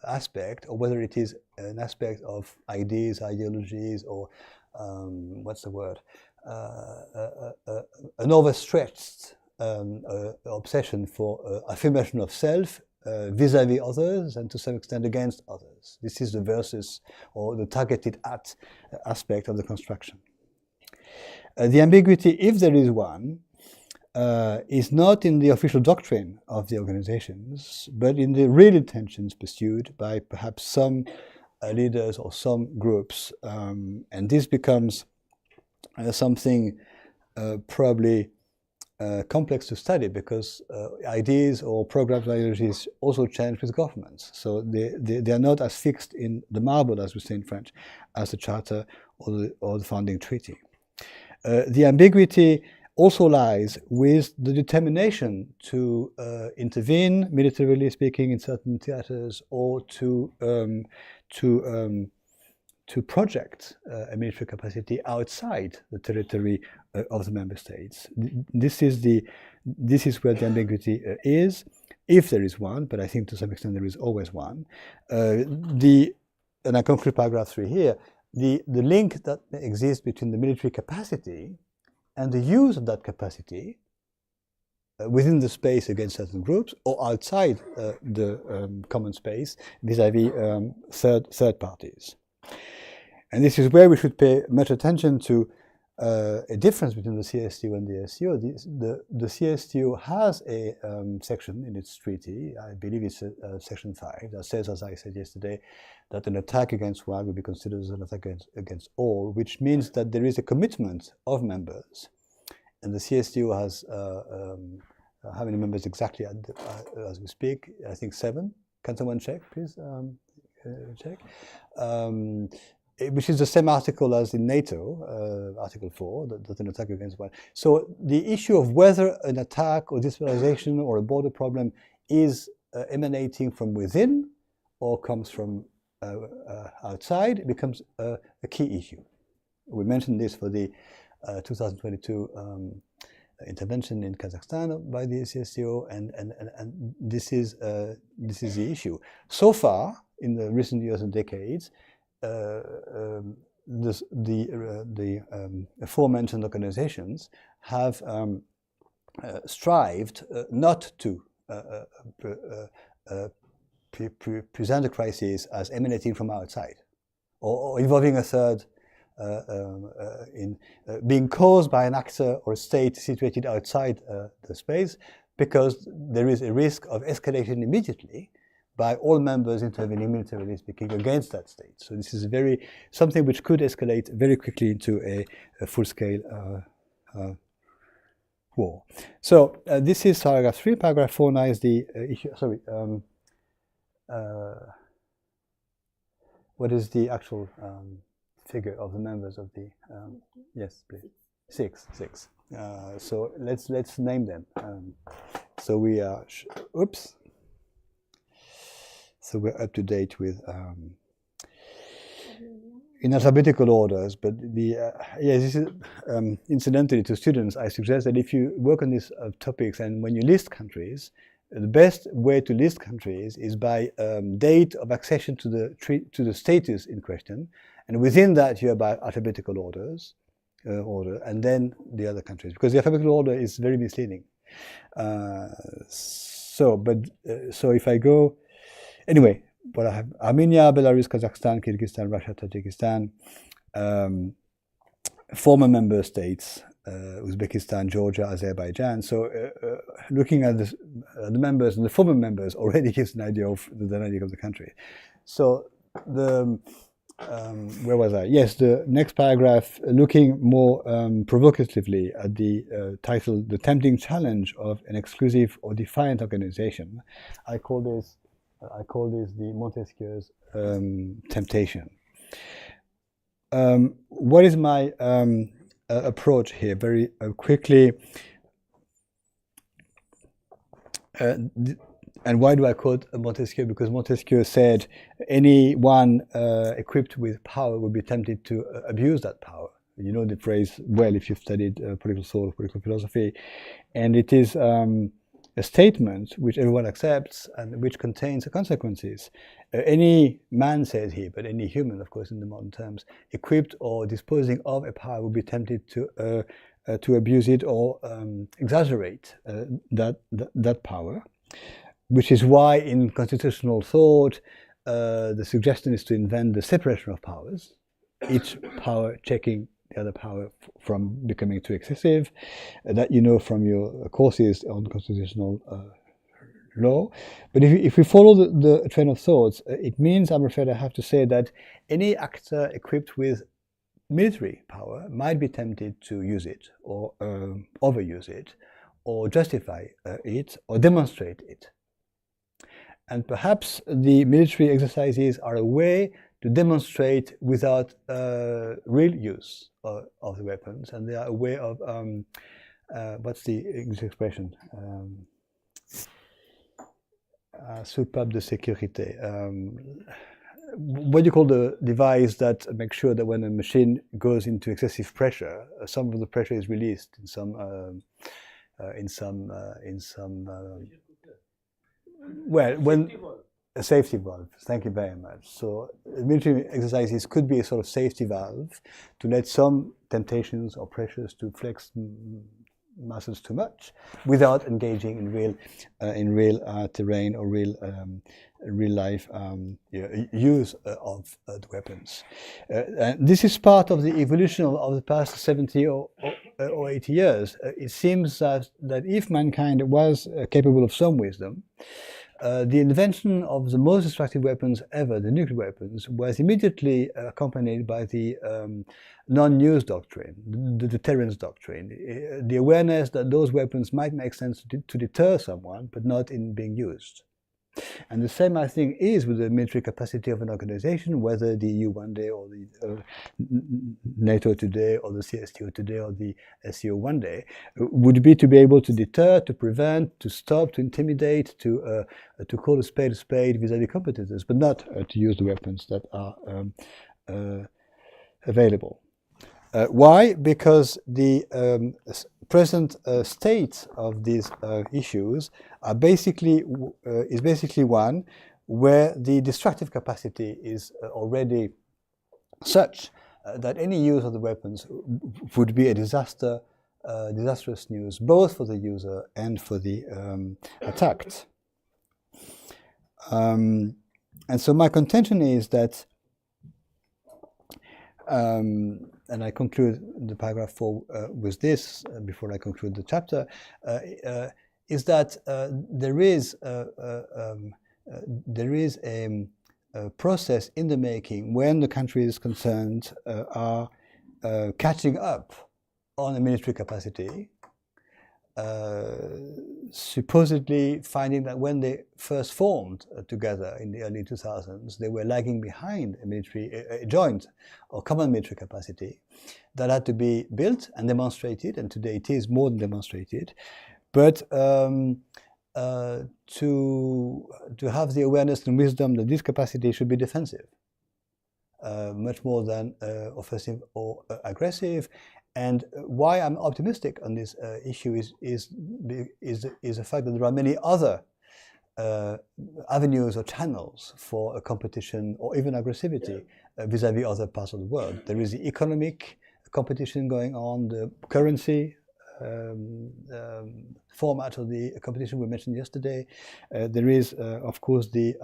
aspect or whether it is an aspect of ideas, ideologies, or what's the word, an overstretched obsession for affirmation of self vis-à-vis others and to some extent against others. This is the versus or the targeted at aspect of the construction. The ambiguity, if there is one, is not in the official doctrine of the organizations, but in the real intentions pursued by perhaps some leaders or some groups. And this becomes something probably complex to study because ideas or programs or ideologies also change with governments. So they are not as fixed in the marble, as we say in French, as the Charter or the founding treaty. The ambiguity also lies with the determination to intervene, militarily speaking, in certain theaters, or to project a military capacity outside the territory of the member states. This is where the ambiguity is, if there is one, but I think to some extent there is always one. And I conclude paragraph 3 here. The link that exists between the military capacity and the use of that capacity within the space against certain groups or outside the common space vis-à-vis third parties. And this is where we should pay much attention to a difference between the CSTO and the SCO. The CSTO has a section in its treaty, I believe it's section 5, that says, as I said yesterday, that an attack against one will be considered as an attack against all, which means that there is a commitment of members. And the CSTO has, how many members exactly as we speak? I think 7 Can someone check, please? Check. Which is the same article as in NATO, Article 4, that an attack against one. So the issue of whether an attack or destabilization or a border problem is emanating from within or comes from outside becomes a key issue. We mentioned this for the 2022 intervention in Kazakhstan by the CSTO, and this is the issue. So far, in the recent years and decades, the aforementioned organizations have strived not to present a crisis as emanating from outside or involving a third in being caused by an actor or a state situated outside the space, because there is a risk of escalation immediately by all members intervening militarily speaking against that state. So this is something which could escalate very quickly into a full-scale war. So this is paragraph 3. Paragraph 4 now is the issue. Sorry. What is the actual figure of the members of the? Yes, please. Six. So let's name them. So we are. Oops. So we're up to date with in alphabetical orders, but this is incidentally to students. I suggest that if you work on these topics and when you list countries, the best way to list countries is by date of accession to the status in question, and within that you have by alphabetical order, and then the other countries, because the alphabetical order is very misleading. So if I go. Anyway, what I have: Armenia, Belarus, Kazakhstan, Kyrgyzstan, Russia, Tajikistan, former member states, Uzbekistan, Georgia, Azerbaijan. So looking at the members and the former members already gives an idea of the dynamic of the country. So where was I? Yes, the next paragraph, looking more provocatively at the title, "The Tempting Challenge of an Exclusive or Defiant Organization." I call this the Montesquieu's temptation. What is my approach here? Very quickly, and why do I quote Montesquieu? Because Montesquieu said anyone equipped with power would be tempted to abuse that power. You know the phrase well if you've studied political thought, political philosophy, and it is a statement which everyone accepts and which contains the consequences. Any man, says he, but any human, of course, in the modern terms, equipped or disposing of a power would be tempted to abuse it or exaggerate that power, which is why in constitutional thought the suggestion is to invent the separation of powers, each power checking the other power from becoming too excessive, that you know from your courses on constitutional law. But if we follow the train of thoughts, it means, I'm afraid I have to say, that any actor equipped with military power might be tempted to use it, or overuse it, or justify it, or demonstrate it. And perhaps the military exercises are a way to demonstrate without real use of the weapons, and they are a way of what's the English expression? Soupape de sécurité. What do you call the device that makes sure that when a machine goes into excessive pressure, some of the pressure is released in some well, when a safety valve. Thank you very much. So military exercises could be a sort of safety valve to let some temptations or pressures to flex muscles too much without engaging in real terrain or real life use of the weapons. And this is part of the evolution of the past 70 or 80 years. It seems that if mankind was capable of some wisdom, the invention of the most destructive weapons ever, the nuclear weapons, was immediately accompanied by the non-use doctrine, the deterrence doctrine, the awareness that those weapons might make sense to deter someone, but not in being used. And the same, I think, is with the military capacity of an organization, whether the EU one day or the NATO today or the CSTO today or the SEO one day, would be to be able to deter, to prevent, to stop, to intimidate, to call a spade vis-à-vis competitors, but not to use the weapons that are available. Why? Because the present state of these issues are is basically one where the destructive capacity is already such that any use of the weapons would be a disastrous news, both for the user and for the attacked. And so my contention is that and I conclude the paragraph 4 with this, before I conclude the chapter, is that there is a process in the making when the countries concerned are catching up on a military capacity, supposedly finding that when they first formed together in the early 2000s, they were lagging behind a joint or common military capacity that had to be built and demonstrated, and today it is more than demonstrated. But to have the awareness and wisdom that this capacity should be defensive, much more than offensive or aggressive. And why I'm optimistic on this issue is the fact that there are many other avenues or channels for a competition or even aggressivity vis-à-vis other parts of the world. There is the economic competition going on, the currency format of the competition we mentioned yesterday. There is, of course, the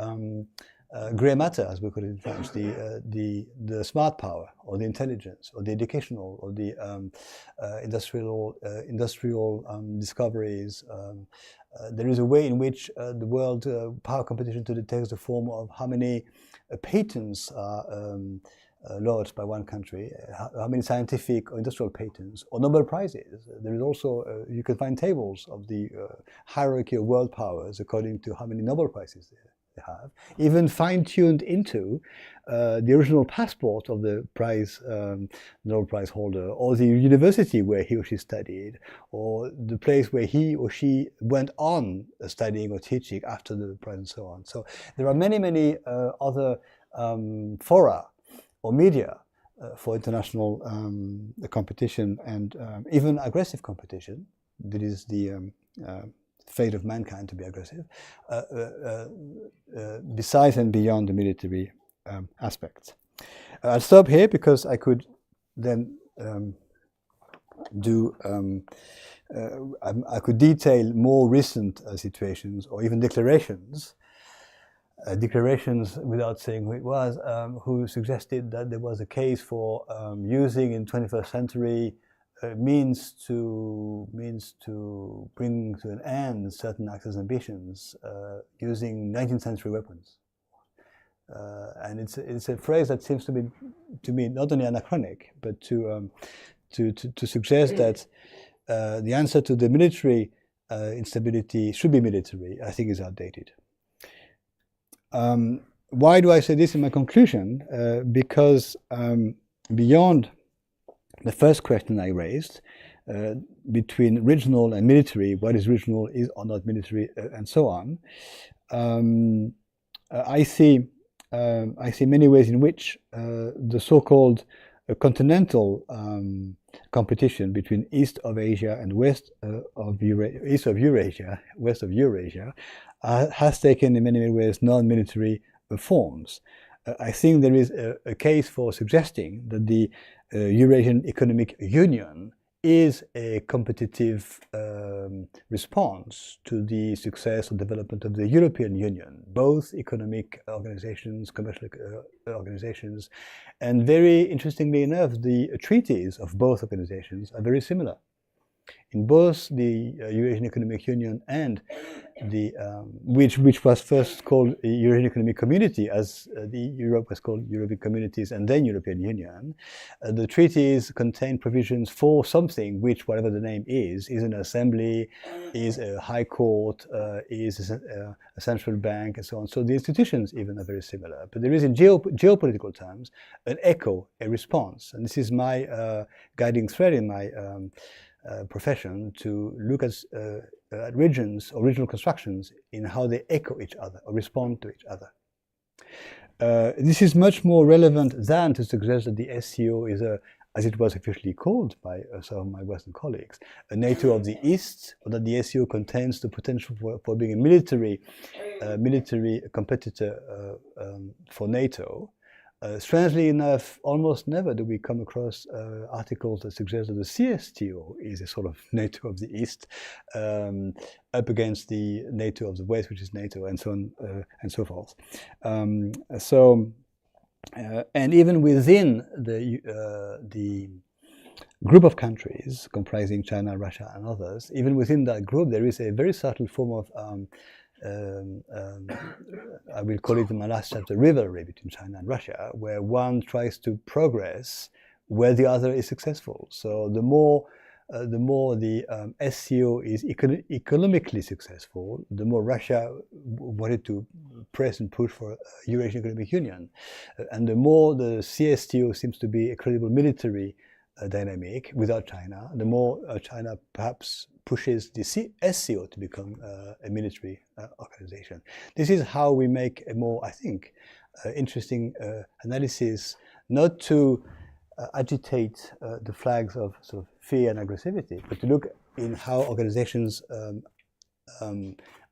grey matter, as we call it in French, the smart power, or the intelligence, or the educational, or the industrial discoveries. There is a way in which the world power competition today takes the form of how many patents are lodged by one country, how many scientific or industrial patents, or Nobel Prizes. There is also, you can find tables of the hierarchy of world powers according to how many Nobel Prizes they have, even fine-tuned into the original passport of the Nobel Prize holder, or the university where he or she studied, or the place where he or she went on studying or teaching after the prize, and so on. So there are many other fora or media for international competition and even aggressive competition. That is the fate of mankind, to be aggressive, besides and beyond the military aspects. I'll stop here because I could then I could detail more recent situations or even declarations without saying who it was, who suggested that there was a case for using in 21st century means to bring to an end certain access ambitions using 19th century weapons. And it's a phrase that seems to me not only anachronic, but to suggest that the answer to the military instability should be military, I think is outdated. Why do I say this in my conclusion? Because beyond the first question I raised, between regional and military, what is regional, is or not military, and so on, I see many ways in which the so-called continental competition between east of Asia and west of Eurasia, west of Eurasia, has taken in many ways non-military forms. I think there is a case for suggesting that the Eurasian Economic Union is a competitive response to the success or development of the European Union, both economic organizations, commercial organizations, and very interestingly enough, the treaties of both organizations are very similar in both the Eurasian Economic Union and the which was first called Eurasian Economic Community, as Europe was called European Communities and then European Union. The treaties contain provisions for something which, whatever the name is an assembly, is a high court, is a central bank, and so on. So the institutions even are very similar. But there is, in geopolitical terms, an echo, a response. And this is my guiding thread in my profession, to look at regions or regional constructions in how they echo each other or respond to each other. This is much more relevant than to suggest that the SCO is as it was officially called by some of my Western colleagues, a NATO of the East, or that the SCO contains the potential for being a military competitor for NATO. Strangely enough, almost never do we come across articles that suggest that the CSTO is a sort of NATO of the East up against the NATO of the West, which is NATO, and so on and so forth. And even within the group of countries comprising China, Russia, and others, even within that group, there is a very subtle form of I will call it in my last chapter, rivalry between China and Russia, where one tries to progress where the other is successful. So the more the SCO is economically successful, the more Russia wanted to press and push for Eurasian Economic Union, and the more the CSTO seems to be a credible military dynamic without China, the more China perhaps pushes the SCO to become a military organization. This is how we make a more, I think, interesting analysis, not to agitate the flags of sort of fear and aggressivity, but to look in how organizations,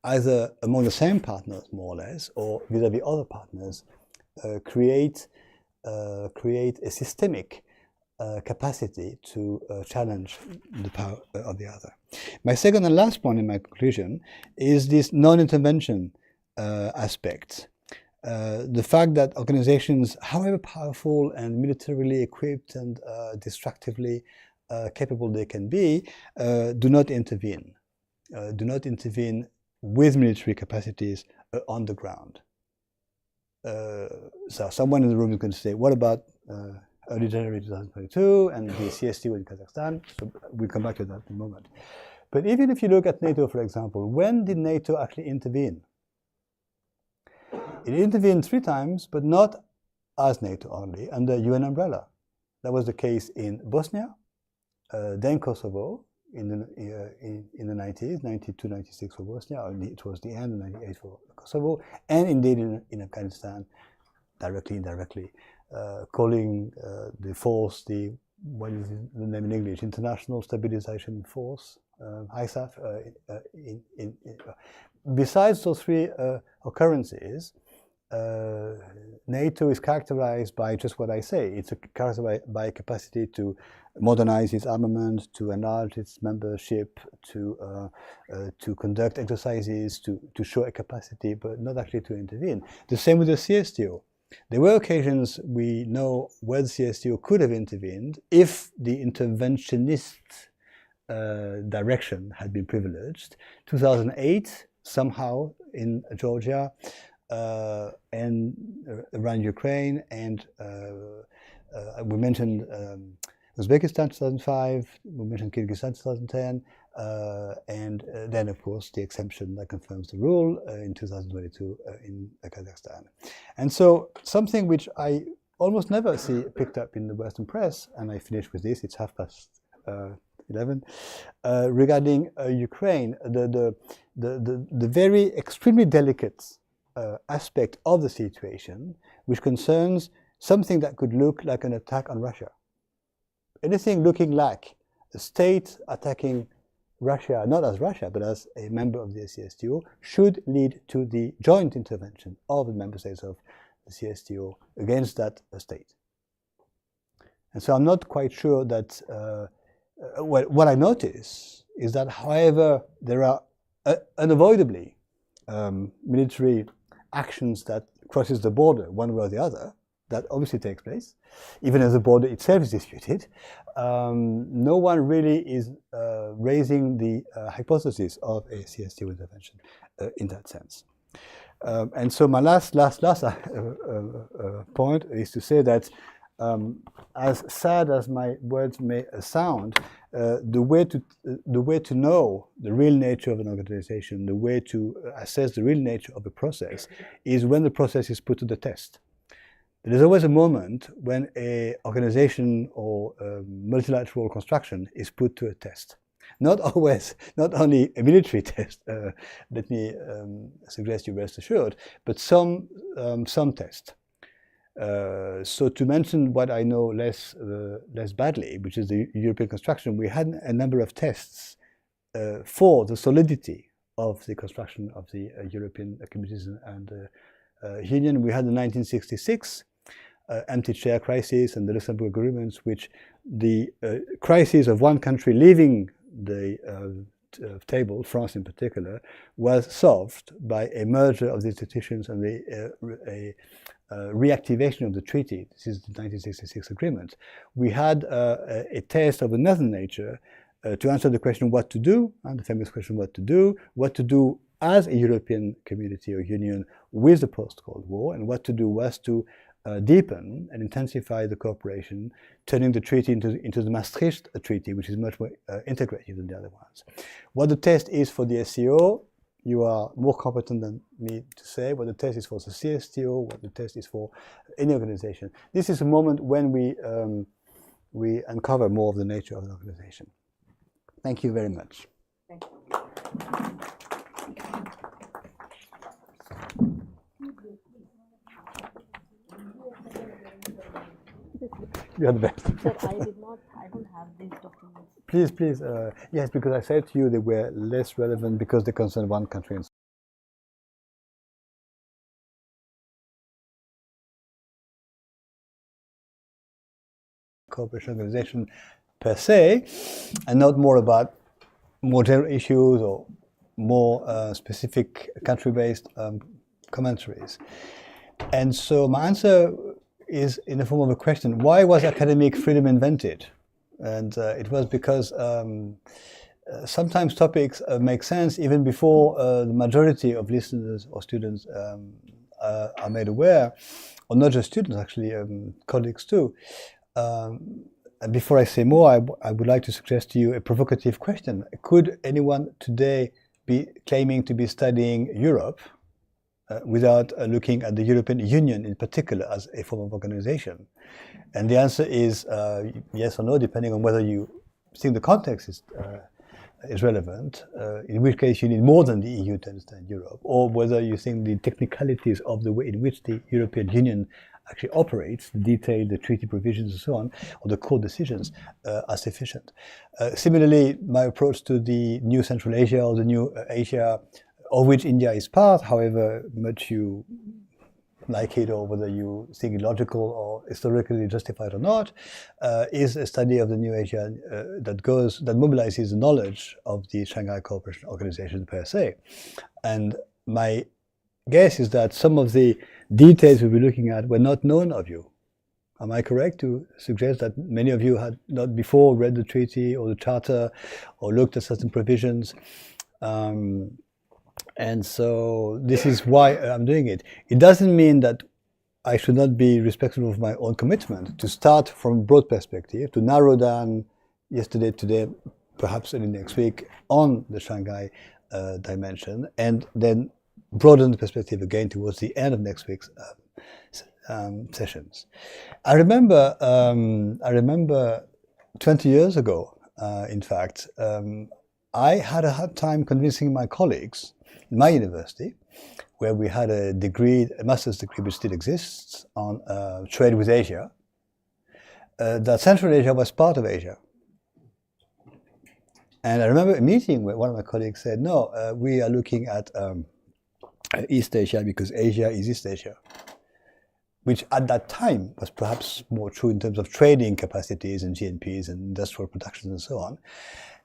either among the same partners, more or less, or vis-à-vis other partners, create a systemic capacity to challenge the power of the other. My second and last point in my conclusion is this non-intervention aspect. The fact that organizations, however powerful and militarily equipped and destructively capable they can be, do not intervene with military capacities on the ground. So someone in the room is going to say, what about early January 2022 and the CSTO in Kazakhstan? So we'll come back to that in a moment. But even if you look at NATO, for example, when did NATO actually intervene? It intervened 3 times, but not as NATO only, under UN umbrella. That was the case in Bosnia, then Kosovo in the 90s, 92, 96 for Bosnia, or it was the end of 98 for Kosovo, and indeed in Afghanistan, directly, indirectly, calling the force, what is the name in English, International Stabilization Force, ISAF. Besides those 3 occurrences, NATO is characterized by just what I say. It's characterized by a capacity to modernize its armament, to enlarge its membership, to conduct exercises, to show a capacity, but not actually to intervene. The same with the CSTO. There were occasions we know where the CSTO could have intervened if the interventionist direction had been privileged. 2008, somehow in Georgia, and around Ukraine, and we mentioned Uzbekistan 2005, we mentioned Kyrgyzstan 2010, and then of course the exemption that confirms the rule in 2022 in Kazakhstan. And so something which I almost never see picked up in the Western press, and I finish with this, it's 11:30, regarding Ukraine, the very extremely delicate aspect of the situation, which concerns something that could look like an attack on Russia. Anything looking like a state attacking Russia, not as Russia, but as a member of the CSTO, should lead to the joint intervention of the member states of the CSTO against that state. And so I'm not quite sure that, what I notice is that however there are unavoidably military actions that crosses the border one way or the other, that obviously takes place, even as the border itself is disputed. No one really is raising the hypothesis of a CSTO intervention in that sense. And so my last point is to say that as sad as my words may sound, the way to know the real nature of an organization, the way to assess the real nature of a process, is when the process is put to the test. There is always a moment when an organization or multilateral construction is put to a test. Not always, not only a military test, let me suggest you rest assured, but some test. So to mention what I know less badly, which is the European construction, we had a number of tests for the solidity of the construction of the European communities and Union. We had the 1966 empty chair crisis and the Luxembourg agreements, which the crisis of one country leaving the table, France in particular, was solved by a merger of the institutions and a reactivation of the treaty. This is the 1966 agreement. We had a test of another nature to answer the question what to do, and the famous question what to do as a European community or union with the post-Cold War, and what to do was to deepen and intensify the cooperation, turning the treaty into the Maastricht Treaty, which is much more integrative than the other ones. What the test is for the SCO, you are more competent than me to say. What the test is for the CSTO, what the test is for any organization. This is a moment when we uncover more of the nature of an organization. Thank you very much. Thank you. You're the best. Sir, I don't have these documents. Please, yes, because I said to you they were less relevant because they concern one country. Cooperation organization per se, and not more about more general issues or more specific country-based commentaries. And so my answer is in the form of a question: why was academic freedom invented? And it was because sometimes topics make sense even before the majority of listeners or students are made aware, or not just students, actually, colleagues too. And before I say more, I would like to suggest to you a provocative question. Could anyone today be claiming to be studying Europe without looking at the European Union in particular as a form of organization? And the answer is yes or no, depending on whether you think the context is relevant, in which case you need more than the EU to understand Europe, or whether you think the technicalities of the way in which the European Union actually operates, the detail, the treaty provisions and so on, or the core decisions are sufficient. Similarly, my approach to the new Central Asia or the new Asia, of which India is part, however much you like it or whether you think it logical or historically justified or not, is a study of the new Asia that mobilizes the knowledge of the Shanghai Cooperation Organization per se. And my guess is that some of the details we'll be looking at were not known of you. Am I correct to suggest that many of you had not before read the treaty or the charter or looked at certain provisions? And so this is why I'm doing it. It doesn't mean that I should not be respectful of my own commitment to start from a broad perspective, to narrow down yesterday, today, perhaps early next week on the Shanghai dimension, and then broaden the perspective again towards the end of next week's sessions. I remember 20 years ago, in fact, I had a hard time convincing my colleagues in my university, where we had a master's degree which still exists on trade with Asia, that Central Asia was part of Asia. And I remember a meeting where one of my colleagues said, no, we are looking at East Asia because Asia is East Asia, which at that time was perhaps more true in terms of trading capacities and GNPs and industrial productions and so on.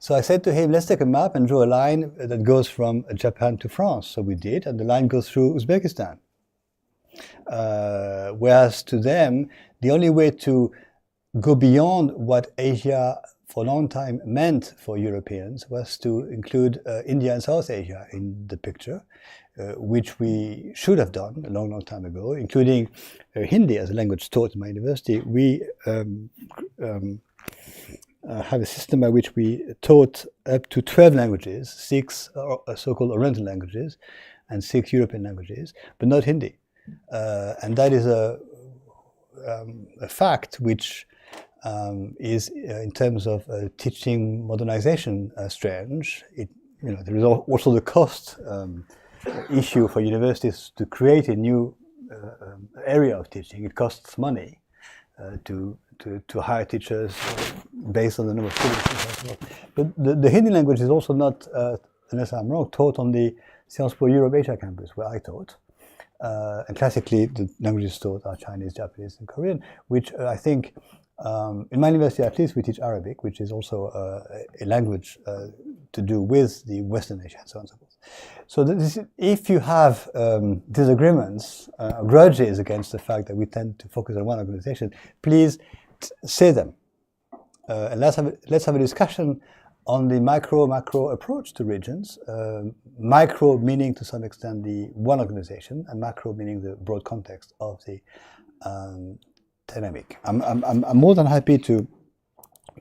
So I said to him, let's take a map and draw a line that goes from Japan to France. So we did, and the line goes through Uzbekistan. Whereas to them, the only way to go beyond what Asia for a long time meant for Europeans was to include India and South Asia in the picture, which we should have done a long, long time ago, including Hindi as a language taught in my university. We have a system by which we taught up to 12 languages, 6 so-called Oriental languages and 6 European languages, but not Hindi. And that is a fact which is, in terms of teaching modernization, strange. There is also the cost issue for universities to create a new area of teaching. It costs money to hire teachers based on the number of students. But the Hindi language is also not, unless I'm wrong, taught on the Sciences Po Europe-Asia campus, where I taught. And classically, the languages taught are Chinese, Japanese, and Korean, which I think, in my university at least, we teach Arabic, which is also a language to do with the Western Asia and so on and so forth. So if you have disagreements, grudges against the fact that we tend to focus on one organization, please say them. And let's have a discussion on the macro approach to regions. Micro meaning to some extent the one organization, and macro meaning the broad context of the dynamic. I'm more than happy to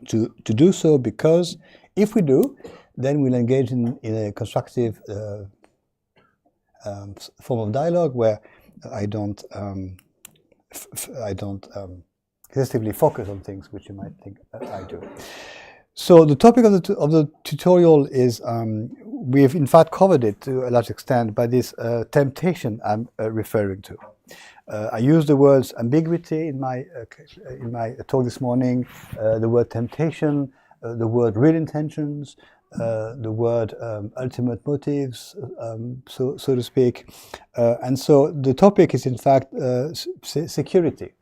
do so, because if we do, then we'll engage in a constructive form of dialogue where I don't excessively focus on things which you might think I do. So the topic of the tutorial is, we've in fact covered it to a large extent by this temptation I'm referring to. I used the words ambiguity in my talk this morning, the word temptation, the word real intentions, the word ultimate motives, so to speak. And so the topic is in fact security.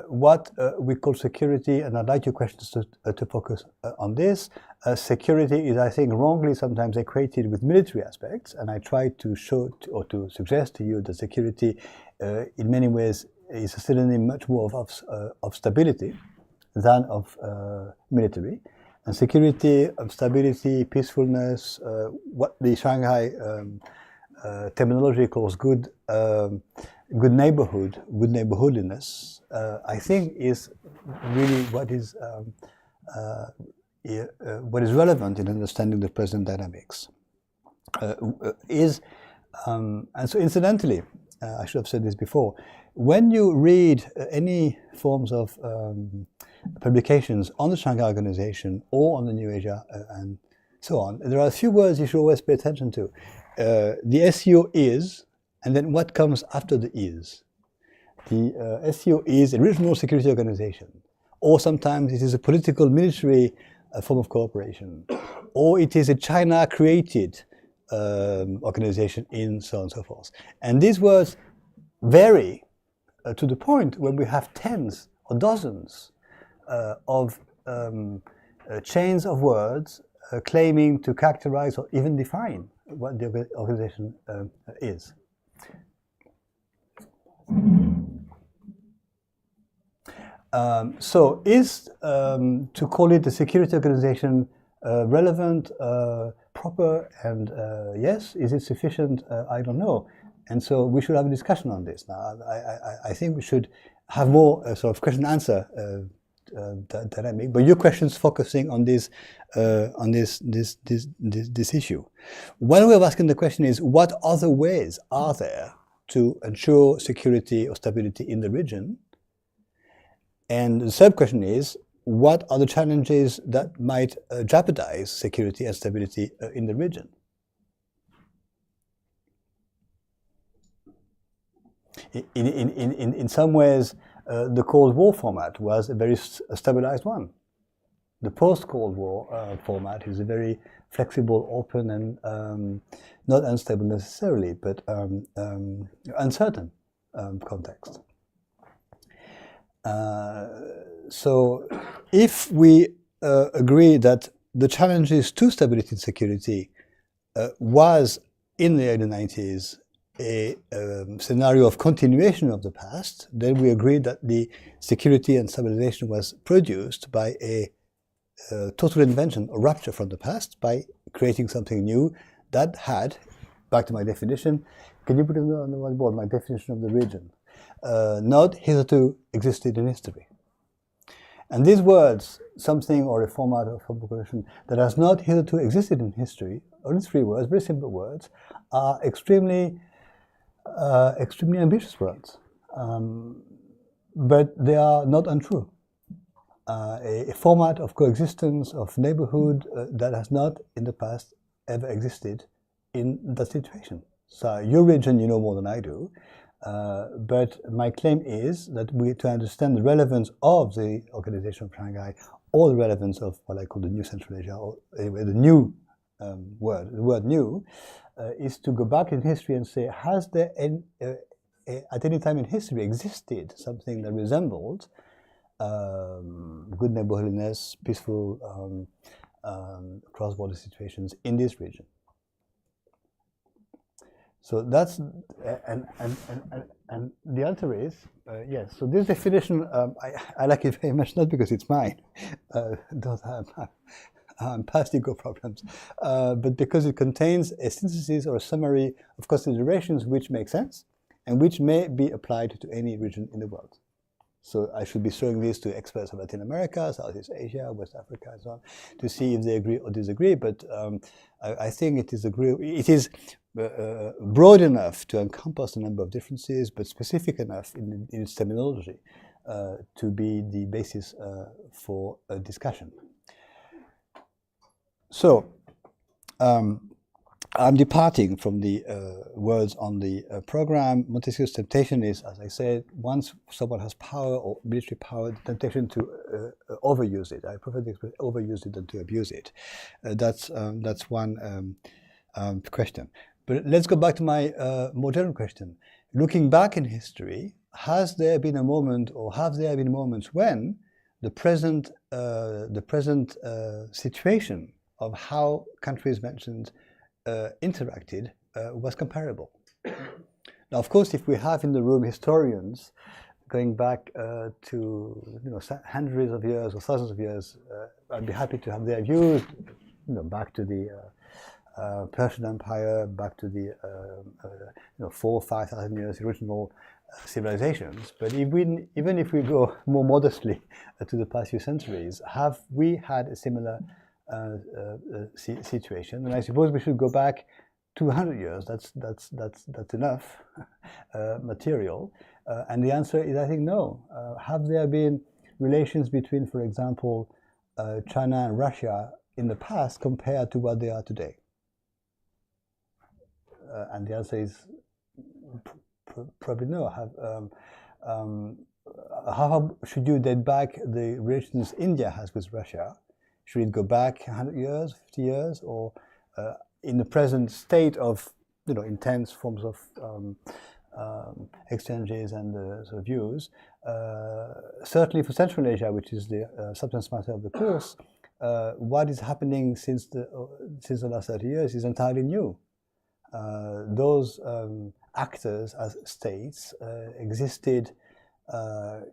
What we call security, and I'd like your questions to focus on this. Security is, I think, wrongly sometimes equated with military aspects, and I try to show or to suggest to you that security, in many ways, is a synonym much more of stability than of military. And security, stability, peacefulness, what the Shanghai terminology calls good neighborhood, good neighborhoodliness, I think is really what is relevant in understanding the present dynamics. And so incidentally, I should have said this before, when you read any forms of publications on the Shanghai Organization or on the New Asia and so on, there are a few words you should always pay attention to. The SEO is, and then what comes after the is. The SEO is a regional security organization, or sometimes it is a political military form of cooperation, or it is a China-created organization, in so on and so forth. And these words vary to the point where we have tens or dozens of chains of words claiming to characterize or even define what the organization is. So is to call it a security organization relevant, proper, and yes, is it sufficient? I don't know. And so we should have a discussion on this. Now, I think we should have more sort of question-answer dynamic, but your questions focusing on this issue. One way of asking the question is, what other ways are there to ensure security or stability in the region? And the sub-question is, what are the challenges that might jeopardize security and stability in the region? In some ways, the Cold War format was a very stabilized one. The post-Cold War format is a very flexible, open, and not unstable necessarily, but uncertain context. So if we agree that the challenges to stability and security was in the early 90s a scenario of continuation of the past, then we agreed that the security and stabilization was produced by a total invention, a rupture from the past, by creating something new that had, back to my definition, can you put it on the whiteboard, my definition of the region, not hitherto existed in history. And these words, something or a format of population that has not hitherto existed in history, only 3 words, very simple words, are extremely ambitious words, but they are not untrue. A format of coexistence, of neighborhood that has not in the past ever existed in that situation. So your region, you know more than I do, but my claim is that to understand the relevance of the Organization of Shanghai, or the relevance of what I call the New Central Asia, or anyway the new word, the word new, is to go back in history and say, has there at any time in history existed something that resembled good neighborhoodness, peaceful cross-border situations in this region? So that's, and the answer is yes. So this definition, I like it very much, not because it's mine, those are past ego problems, but because it contains a synthesis or a summary of considerations which make sense and which may be applied to any region in the world. So I should be showing this to experts of Latin America, Southeast Asia, West Africa, and so on, to see if they agree or disagree. But I think it is broad enough to encompass a number of differences, but specific enough in its terminology to be the basis for a discussion. So I'm departing from the words on the program. Montesquieu's temptation is, as I said, once someone has power or military power, the temptation to overuse it. I prefer to overuse it than to abuse it. That's one question. But let's go back to my more general question. Looking back in history, has there been a moment, or have there been moments when the present situation of how countries mentioned interacted was comparable? Now, of course, if we have in the room historians going back to hundreds of years or thousands of years, I'd be happy to have their views, back to the Persian Empire, back to the 4,000 or 5,000 years original civilizations. But even if we go more modestly to the past few centuries, have we had a similar situation? And I suppose we should go back 200 years. That's enough material. And the answer is, I think, no. Have there been relations between, for example, China and Russia in the past compared to what they are today? And the answer is probably no. How should you date back the relations India has with Russia? Should it go back 100 years, 50 years, or in the present state of intense forms of exchanges and sort of views? Certainly for Central Asia, which is the substance matter of the course, what is happening since the last 30 years is entirely new. Those actors as states existed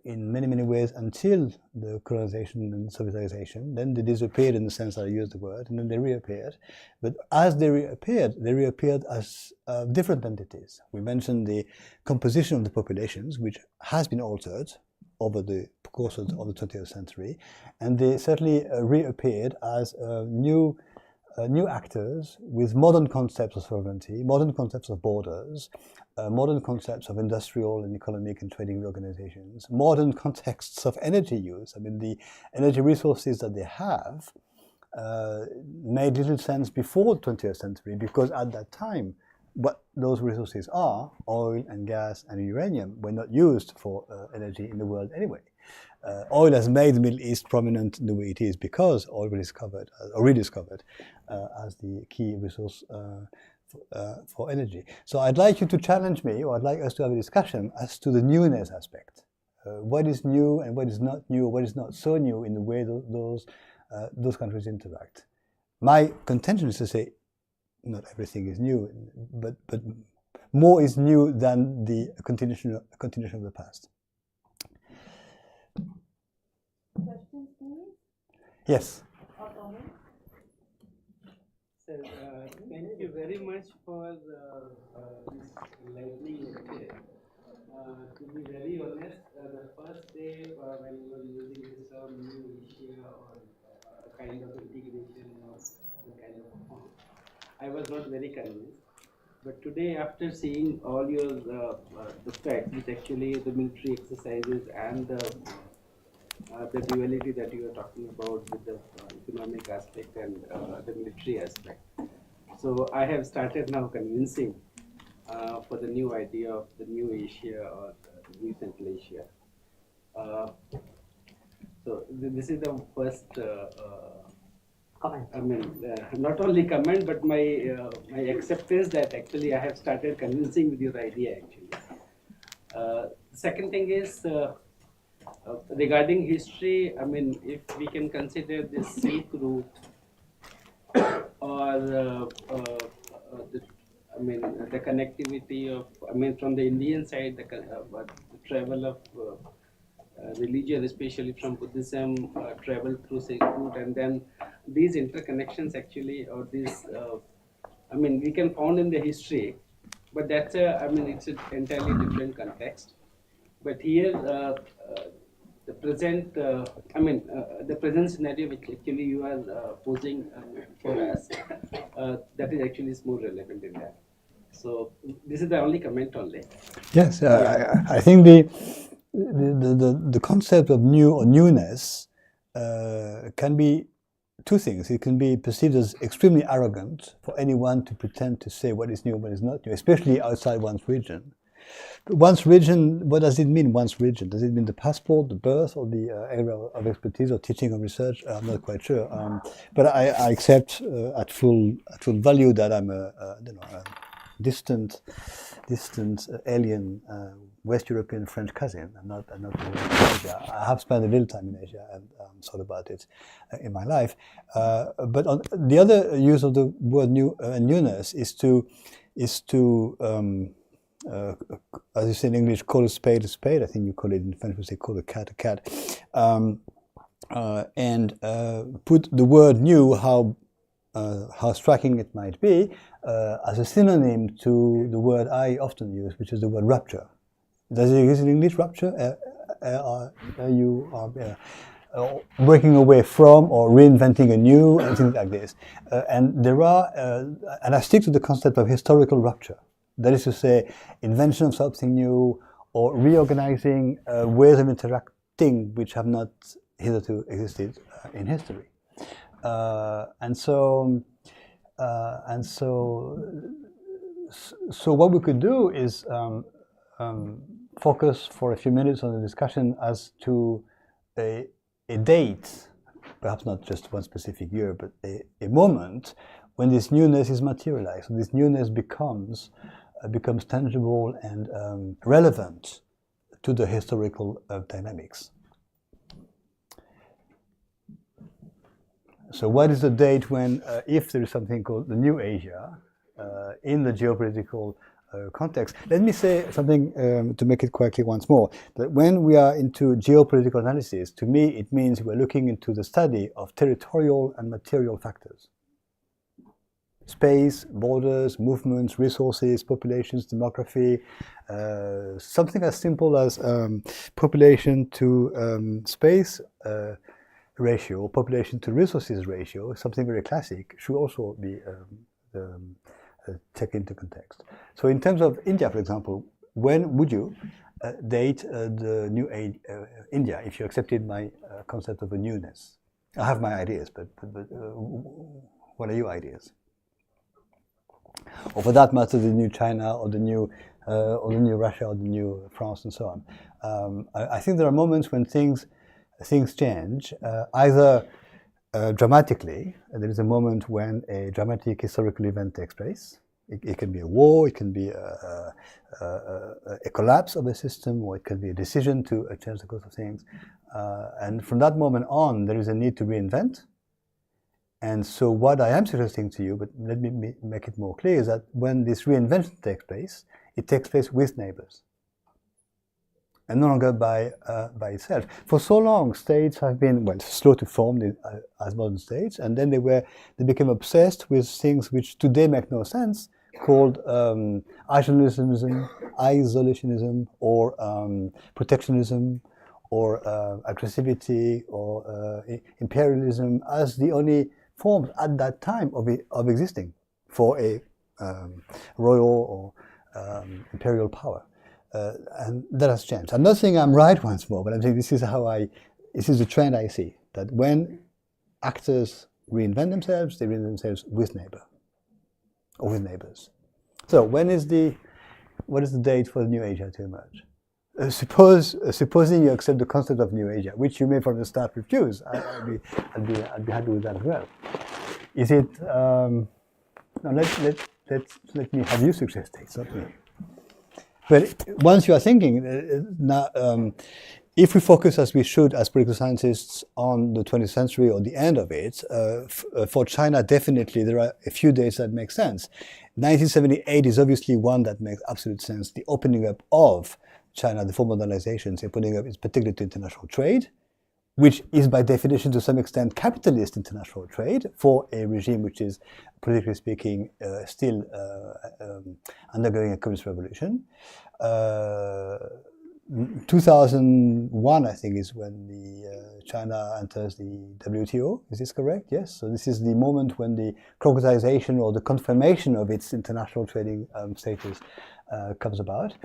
in many ways until the colonization and Sovietization. Then they disappeared in the sense that I used the word, and then they reappeared. But as they reappeared as different entities. We mentioned the composition of the populations, which has been altered over the course of the 20th century, and they certainly reappeared as new actors with modern concepts of sovereignty, modern concepts of borders, modern concepts of industrial and economic and trading organizations, modern contexts of energy use. I mean, the energy resources that they have made little sense before the 20th century, because at that time, what those resources are, oil and gas and uranium, were not used for energy in the world anyway. Oil has made the Middle East prominent in the way it is because oil was discovered, or rediscovered, as the key resource for energy. So I'd like you to challenge me, or I'd like us to have a discussion as to the newness aspect. What is new and what is not new, or what is not so new in the way those countries interact. My contention is to say not everything is new, but More is new than the continuation of the past. Questions, please? Yes. Sir, thank you very much for this enlightening lecture. To be very honest, the first day when you were using this term New Asia or a kind of integration or some kind of form, I was not very convinced. But today, after seeing all your the facts, which actually the military exercises and the duality that you are talking about with the economic aspect and the military aspect. So I have started now convincing for the new idea of the New Asia or the New Central Asia. So this is the first comment. I mean, not only comment, but my acceptance that actually I have started convincing with your idea actually. Second thing is regarding history. I mean, if we can consider this Silk Route or the connectivity of, from the Indian side, the travel of religion, especially from Buddhism, travel through Silk Route, and then these interconnections actually, or these, we can found in the history, but that's it's an entirely different context. But here, the present, the present scenario which actually you are posing for us, that is actually is more relevant in that. So this is the only comment only. Yes, I think the concept of new or newness can be two things. It can be perceived as extremely arrogant for anyone to pretend to say what is new and what is not new, especially outside one's region. But one's region, what does it mean, one's region? Does it mean the passport, the birth, or the area of expertise or teaching or research? I'm not quite sure. But I accept at full value that I'm a distant alien West European French cousin. I'm not from Asia. I have spent a little time in Asia and thought about it in my life. But on the other use of the word new newness is to as you say in English, call a spade a spade. I think you call it in French, we say call a cat a cat. And put the word new, how striking it might be, as a synonym to the word I often use, which is the word rupture. Does it exist in English, rupture? Breaking away from or reinventing anew, and things like this. And there are, and I stick to the concept of historical rupture. That is to say, invention of something new or reorganizing ways of interacting which have not hitherto existed in history. And so what we could do is focus for a few minutes on the discussion as to a date, perhaps not just one specific year, but a moment when this newness is materialized. So this newness becomes tangible and relevant to the historical dynamics. So what is the date when, if there is something called the New Asia in the geopolitical context? Let me say something to make it quite clear once more, that when we are into geopolitical analysis, to me it means we're looking into the study of territorial and material factors. Space, borders, movements, resources, populations, demography, something as simple as population to space ratio, population to resources ratio, something very classic, should also be taken into context. So in terms of India, for example, when would you date the new age, India, if you accepted my concept of a newness? I have my ideas, but what are your ideas? Or for that matter, the new China or the new Russia or the new France and so on. I think there are moments when things change, either dramatically. There is a moment when a dramatic historical event takes place. It can be a war, it can be a collapse of a system, or it can be a decision to change the course of things. And from that moment on, there is a need to reinvent. And so what I am suggesting to you, but let me make it more clear, is that when this reinvention takes place, it takes place with neighbors and no longer by itself. For so long, states have been, well, slow to form as modern states, and then they became obsessed with things which today make no sense, called isolationism, or protectionism, or aggressivity, or imperialism, as the only forms at that time of existing for a royal or imperial power. And that has changed. I'm not saying I'm right once more, but I'm saying this is the trend I see, that when actors reinvent themselves, they reinvent themselves with neighbor, or with neighbors. So what is the date for the New Asia to emerge? Supposing you accept the concept of New Asia, which you may from the start refuse, I'd be happy with that as well. Is it? No, let me have you suggest dates, not me. But once you are thinking, now, if we focus as we should as political scientists on the 20th century or the end of it, for China definitely there are a few dates that make sense. 1978 is obviously one that makes absolute sense. The opening up of China, the full modernization, the opening up is particularly to international trade, which is by definition to some extent capitalist international trade for a regime which is, politically speaking, still undergoing a communist revolution. 2001, I think, is when China enters the WTO. Is this correct? Yes. So this is the moment when the concretization or the confirmation of its international trading status comes about.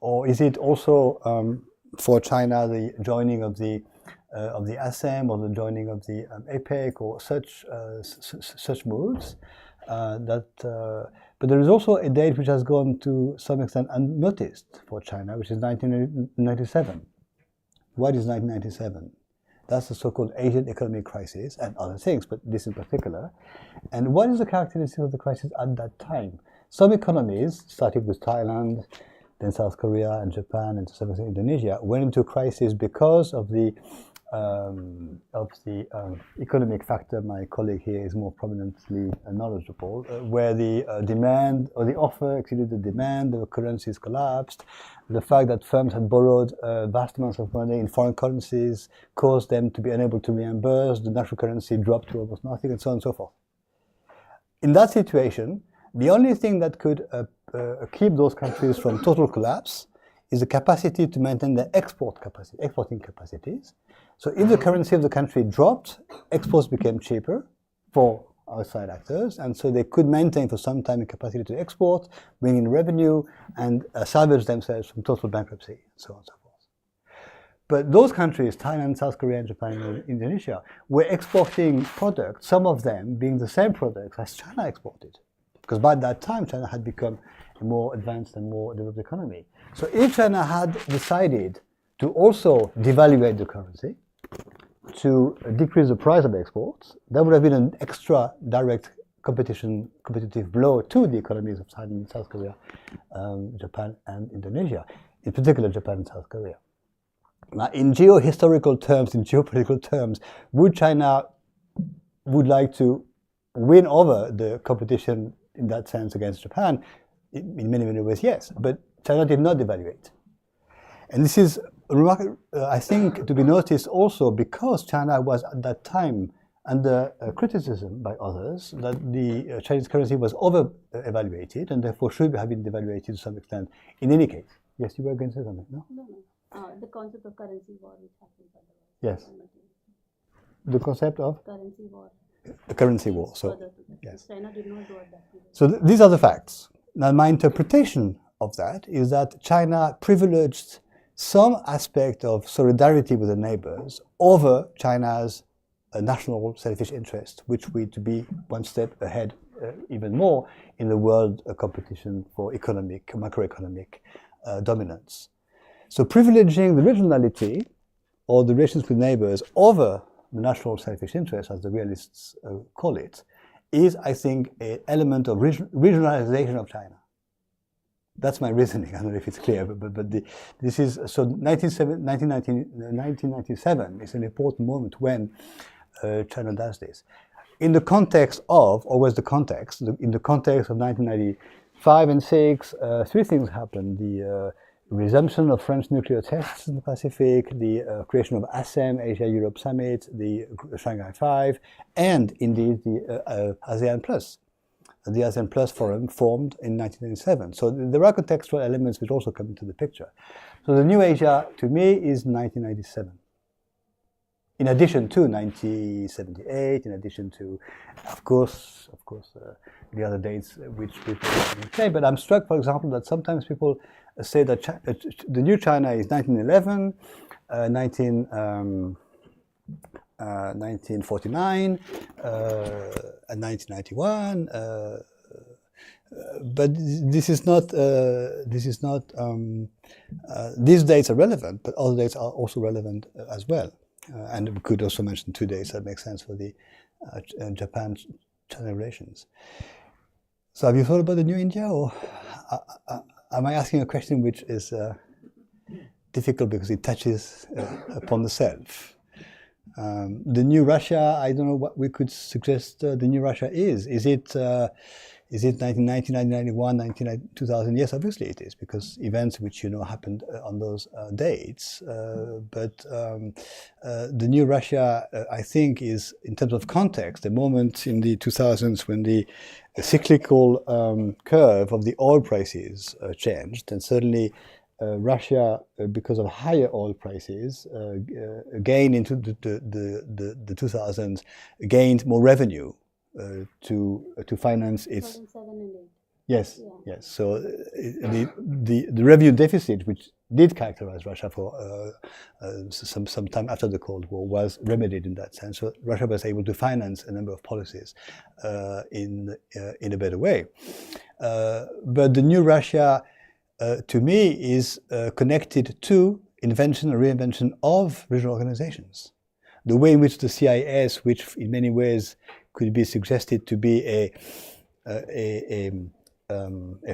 Or is it also for China the joining of the ASEM or the joining of the APEC or such moves? But there is also a date which has gone to some extent unnoticed for China, which is 1997. What is 1997? That's the so-called Asian economic crisis and other things, but this in particular. And what is the characteristic of the crisis at that time? Some economies, starting with Thailand, then South Korea and Japan and to some extent Indonesia, went into crisis because of the economic factor. My colleague here is more prominently knowledgeable, where the demand or the offer exceeded the demand, the currencies collapsed, the fact that firms had borrowed vast amounts of money in foreign currencies caused them to be unable to reimburse, the national currency dropped to almost nothing, and so on and so forth. In that situation, the only thing that could keep those countries from total collapse is the capacity to maintain their exporting capacities. So if the currency of the country dropped, exports became cheaper for outside actors, and so they could maintain for some time a capacity to export, bring in revenue, and salvage themselves from total bankruptcy, and so on and so forth. But those countries, Thailand, South Korea, and Japan, and Indonesia, were exporting products, some of them being the same products as China exported. Because by that time, China had become a more advanced and more developed economy. So if China had decided to also devaluate the currency, to decrease the price of exports, that would have been an extra direct competitive blow to the economies of Thailand, South Korea, Japan, and Indonesia, in particular Japan and South Korea. Now, in geohistorical terms, in geopolitical terms, would China like to win over the competition in that sense against Japan? In many, many ways, yes. But China did not devaluate. And this is remarkable, I think, to be noticed also because China was at that time under criticism by others that the Chinese currency was over-evaluated and therefore should have been devaluated to some extent. In any case, yes, you were going to say something, no? No. The concept of currency war which happens otherwise. Yes. The concept of? Currency war. The currency war. So, yes. China did not do it that way. So these are the facts. Now, my interpretation of that is that China privileged some aspect of solidarity with the neighbors over China's national selfish interest, which we to be one step ahead even more in the world competition for macroeconomic dominance. So privileging the regionality or the relations with neighbors over the national selfish interest, as the realists call it, is, I think, an element of regionalization of China. That's my reasoning. I don't know if it's clear, but this is, so 1997 is an important moment when China does this. In the context of, always the context, in the context of 1995 and 6, three things happened. The resumption of French nuclear tests in the Pacific, the creation of ASEM, Asia-Europe Summit, the Shanghai 5, and indeed the ASEAN Plus. The ASEAN Plus Forum formed in 1997. So there are contextual elements which also come into the picture. So the new Asia, to me, is 1997. In addition to 1978, in addition to, of course, the other dates which people say. But I'm struck, for example, that sometimes people say that the new China is 1911, 1949, and 1991. But this is not. These dates are relevant, but other dates are also relevant as well. And we could also mention 2 dates that make sense for the Japan-China relations. So have you thought about the new India, or am I asking a question which is difficult because it touches upon the self? The new Russia, I don't know what we could suggest the new Russia is. Is it 1990, 1991, 2000? Yes, obviously it is, because events which happened on those dates. But the new Russia, I think, is, in terms of context, a moment in the 2000s when the cyclical curve of the oil prices changed, and certainly Russia, because of higher oil prices, again into the 2000s, gained more revenue to finance its. 2007 and 8. Yes, Yeah. yes. So the revenue deficit, which did characterize Russia for some time after the Cold War, was remedied in that sense. So Russia was able to finance a number of policies in a better way. But the new Russia, to me, is connected to invention and reinvention of regional organizations. The way in which the CIS, which in many ways could be suggested to be a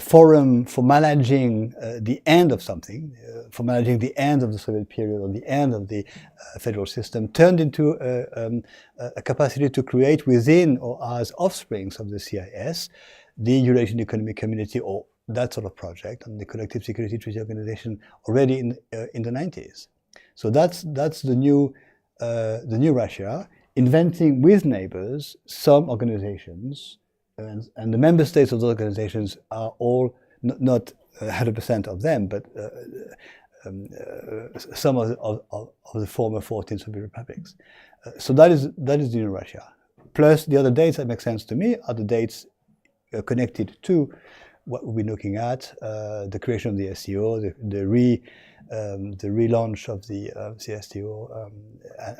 forum for managing the end of something, for managing the end of the Soviet period or the end of the federal system, turned into a capacity to create within or as offsprings of the CIS the Eurasian Economic Community, or that sort of project, and the Collective Security Treaty Organization already in the 90s. So that's the new Russia, inventing with neighbors some organizations, and the member states of those organizations are all not 100% of them, but some of the former 14 Soviet republics. So that is the new Russia. Plus the other dates that make sense to me are the dates connected to what we've been looking at, the creation of the SCO, the relaunch of the CSTO,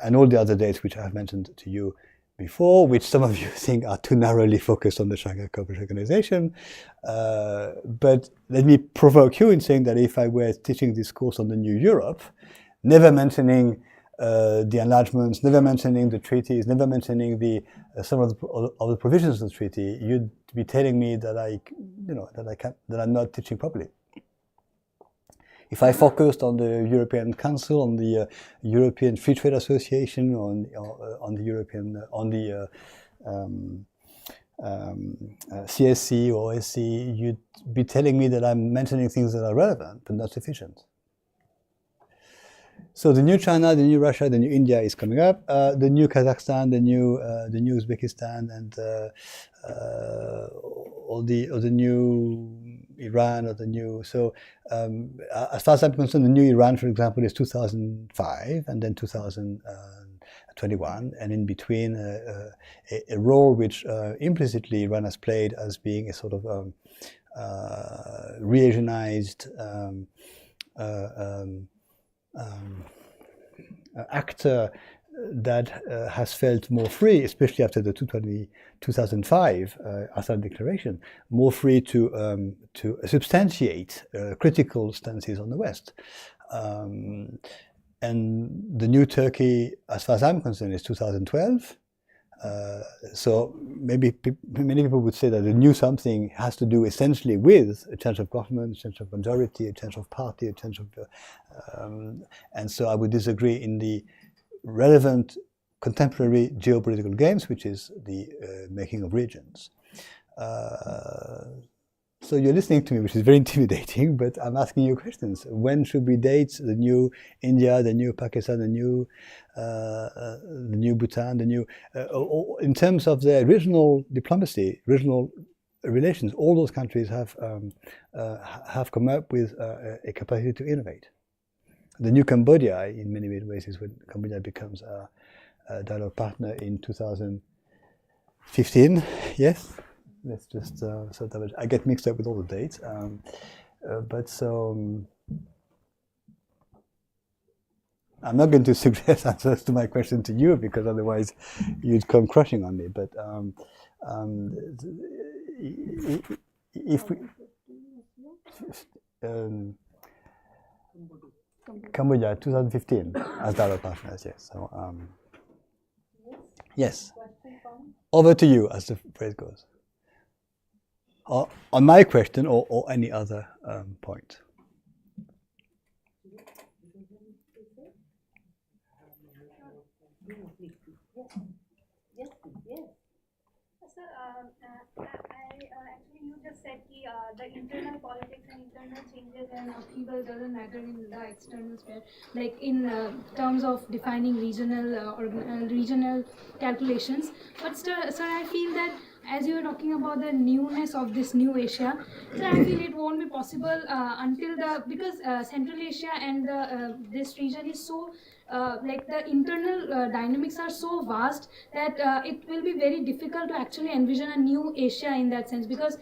and all the other dates which I have mentioned to you before, which some of you think are too narrowly focused on the Shanghai Cooperation Organization. But let me provoke you in saying that if I were teaching this course on the new Europe, never mentioning the enlargements, never mentioning the treaties, never mentioning some of the provisions of the treaty, you'd be telling me that that I'm not teaching properly. If I focused on the European Council, on the European Free Trade Association, on the CSC or OSC, you'd be telling me that I'm mentioning things that are relevant but not sufficient. So the new China, the new Russia, the new India is coming up. The new Kazakhstan, the new Uzbekistan, and all the new Iran, or the new. So as far as I'm concerned, the new Iran, for example, is 2005, and then 2021, and in between a role which implicitly Iran has played as being a sort of re-Asianized actor that has felt more free, especially after the 2005 Assad declaration, more free to substantiate critical stances on the West. And the new Turkey, as far as I'm concerned, is 2012. So maybe many people would say that the new something has to do essentially with a change of government, a change of majority, a change of party, a change of, and so I would disagree in the relevant contemporary geopolitical games, which is the making of regions. So you're listening to me, which is very intimidating, but I'm asking you questions. When should we date the new India, the new Pakistan, the new Bhutan, the new, in terms of their regional diplomacy, regional relations? All those countries have come up with a capacity to innovate. The new Cambodia, in many ways, is when Cambodia becomes a dialogue partner in 2015. Yes. Let's just sort of, I get mixed up with all the dates, but so I'm not going to suggest answers to my question to you, because otherwise you'd come crushing on me. But if we Cambodia 2015 as dialogue partners, yes. So yes, over to you, as the phrase goes. On my question or any other point. Yes. Sir, actually you just said the internal politics and internal changes and upheaval doesn't matter in the external sphere, like in terms of defining regional calculations. But sir, I feel that as you were talking about the newness of this new Asia, so I feel it won't be possible until because Central Asia and this region is so like the internal dynamics are so vast that it will be very difficult to actually envision a new Asia in that sense, because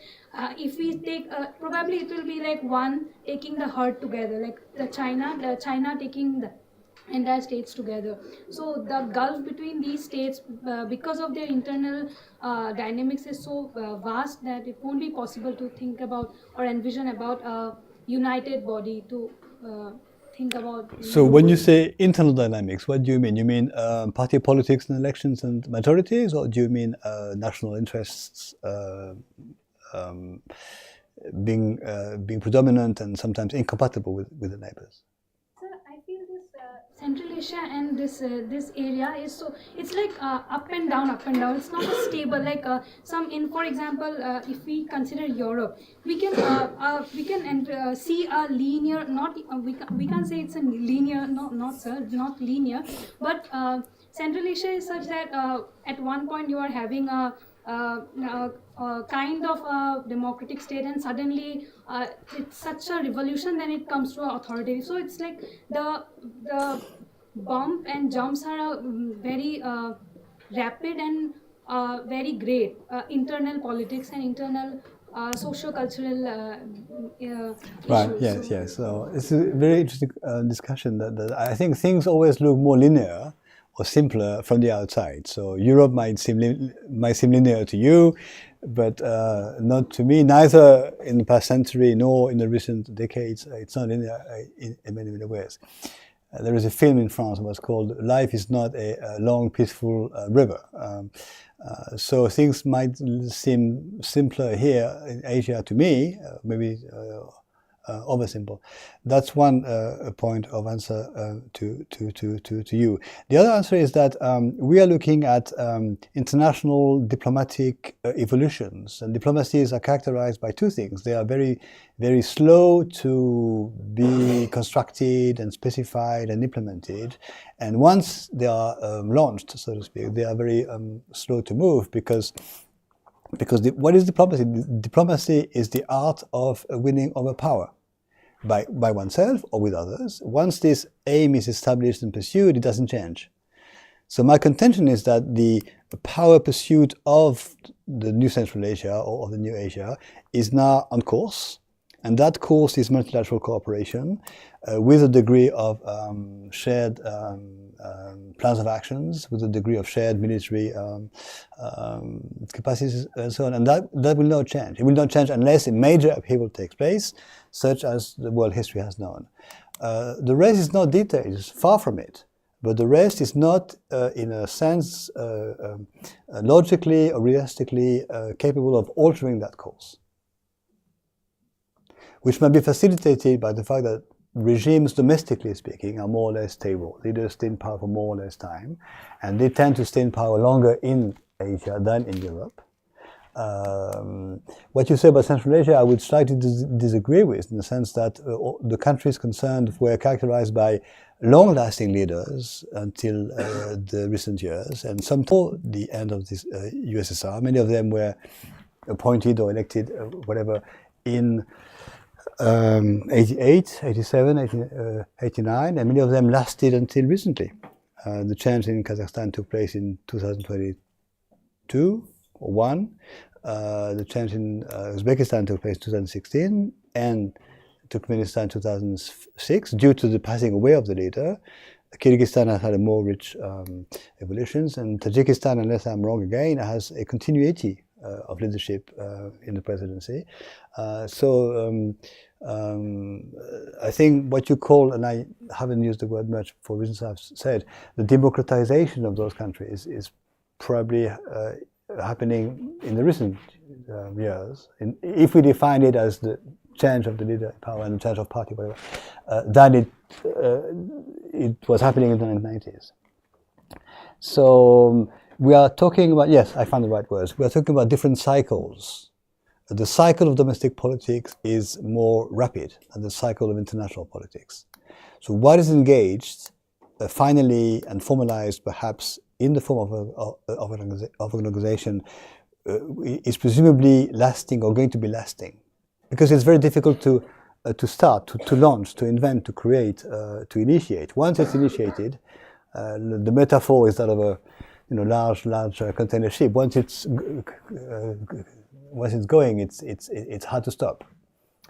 if we take probably it will be like one taking the herd together, like the China taking the entire states together. So the gulf between these states, because of their internal dynamics, is so vast that it won't be possible to think about or envision about a united body to think about. So when you say internal dynamics, what do you mean? You mean party politics and elections and majorities, or do you mean national interests being predominant and sometimes incompatible with the neighbors? Central Asia and this area is so, it's like up and down. It's not a stable, like for example, if we consider Europe, we can see a linear, we can't say it's a linear, not linear, but Central Asia is such that at one point you are having a kind of a democratic state, and suddenly it's such a revolution, then it comes to authority. So it's like the bump and jumps are very rapid and very great internal politics and internal socio-cultural right, issues. Yes. So it's a very interesting discussion that I think things always look more linear or simpler from the outside. So Europe might seem linear to you, but not to me. Neither in the past century nor in the recent decades. It's not linear in many ways. There is a film in France that was called "Life is not a long, peaceful river." So things might seem simpler here in Asia to me, maybe oversimple. That's one point of answer to you. The other answer is that we are looking at international diplomatic evolutions, and diplomacies are characterized by two things. They are very, very slow to be constructed and specified and implemented, and once they are launched, so to speak, they are very slow to move, because what is diplomacy? Diplomacy is the art of winning over power, by oneself or with others. Once this aim is established and pursued, it doesn't change. So my contention is that the power pursuit of the new Central Asia or of the new Asia is now on course, and that course is multilateral cooperation with a degree of shared plans of actions, with a degree of shared military capacities and so on, and that will not change. It will not change unless a major upheaval takes place, such as the world history has known. The rest is not details, far from it, but the rest is not, in a sense, logically or realistically capable of altering that course, which might be facilitated by the fact that regimes, domestically speaking, are more or less stable. Leaders stay in power for more or less time, and they tend to stay in power longer in Asia than in Europe. What you say about Central Asia, I would slightly disagree with, in the sense that the countries concerned were characterized by long-lasting leaders until the recent years, and some before the end of this USSR. Many of them were appointed or elected, whatever, in 88, 87, 89, and many of them lasted until recently. The change in Kazakhstan took place in 2022 or 1. The change in Uzbekistan took place in 2016, and Turkmenistan in 2006, due to the passing away of the leader. Kyrgyzstan has had a more rich evolutions, and Tajikistan, unless I'm wrong again, has a continuity of leadership in the presidency. I think what you call, and I haven't used the word much for reasons I've said, the democratization of those countries is probably happening in the recent years. If we define it as the change of the leader in power and the change of party, whatever, then it was happening in the 1990s. So we are talking about, yes, I found the right words, we are talking about different cycles. The cycle of domestic politics is more rapid than the cycle of international politics. So what is engaged, finally and formalized perhaps in the form of an organization, is presumably lasting or going to be lasting. Because it's very difficult to start, to launch, to invent, to create, to initiate. Once it's initiated, the metaphor is that of a large container ship. Once it's going, it's hard to stop,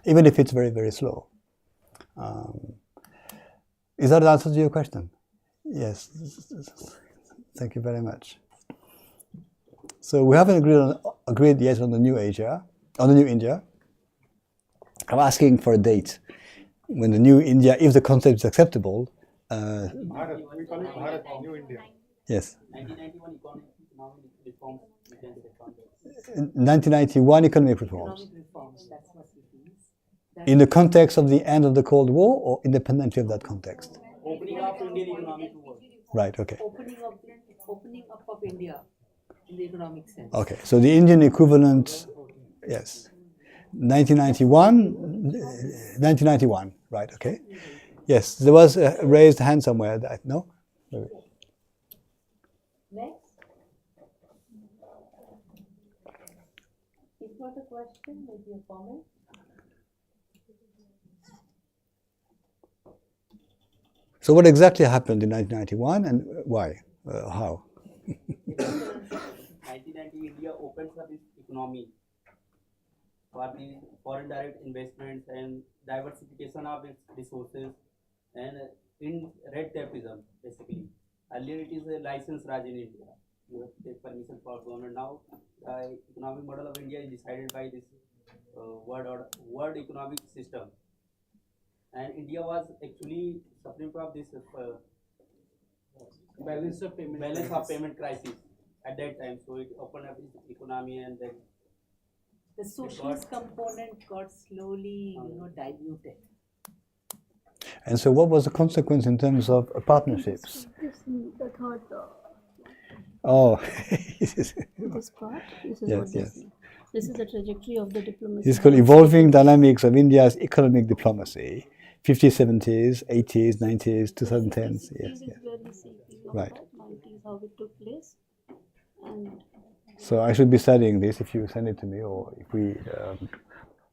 even if it's very, very slow. Is that an answer to your question? Yes. Thank you very much. So we haven't agreed yet on the new India. I'm asking for a date when the new India, if the concept is acceptable. Bharat, we call it Bharat, New India. Yes. 1991 economic reforms. 1991 economic reforms. Economic reforms, that's what it is. In the context of the end of the Cold War, or independently of that context? Opening up Indian economy to world. Right, okay. Opening up of India in the economic sense. Okay, so the Indian equivalent, yes. 1991, right, okay. Yes, there was a raised hand somewhere. No? Next. It's not a question, maybe a comment. So what exactly happened in 1991 and why? How? 1990 India opens up its economy for the foreign direct investments and diversification of its resources, and in red tapeism basically. Earlier it is a license Raj in India. You have to take permission for government. Now the economic model of India is decided by this world economic system. And India was actually suffering from this Balance of payment crisis at that time. So it opened up its economy, and then The socialist component got slowly, diluted. And so what was the consequence in terms of partnerships? The third. Oh, This part. This is Yes, what this yes. is. This is the trajectory of the diplomacy. it's called Evolving Dynamics of India's Economic Diplomacy, 50s, 70s, 80s, 90s, 2010s. Yes, This yes. is where we see Right. 90s, how it took place. And So I should be studying this if you send it to me, or if we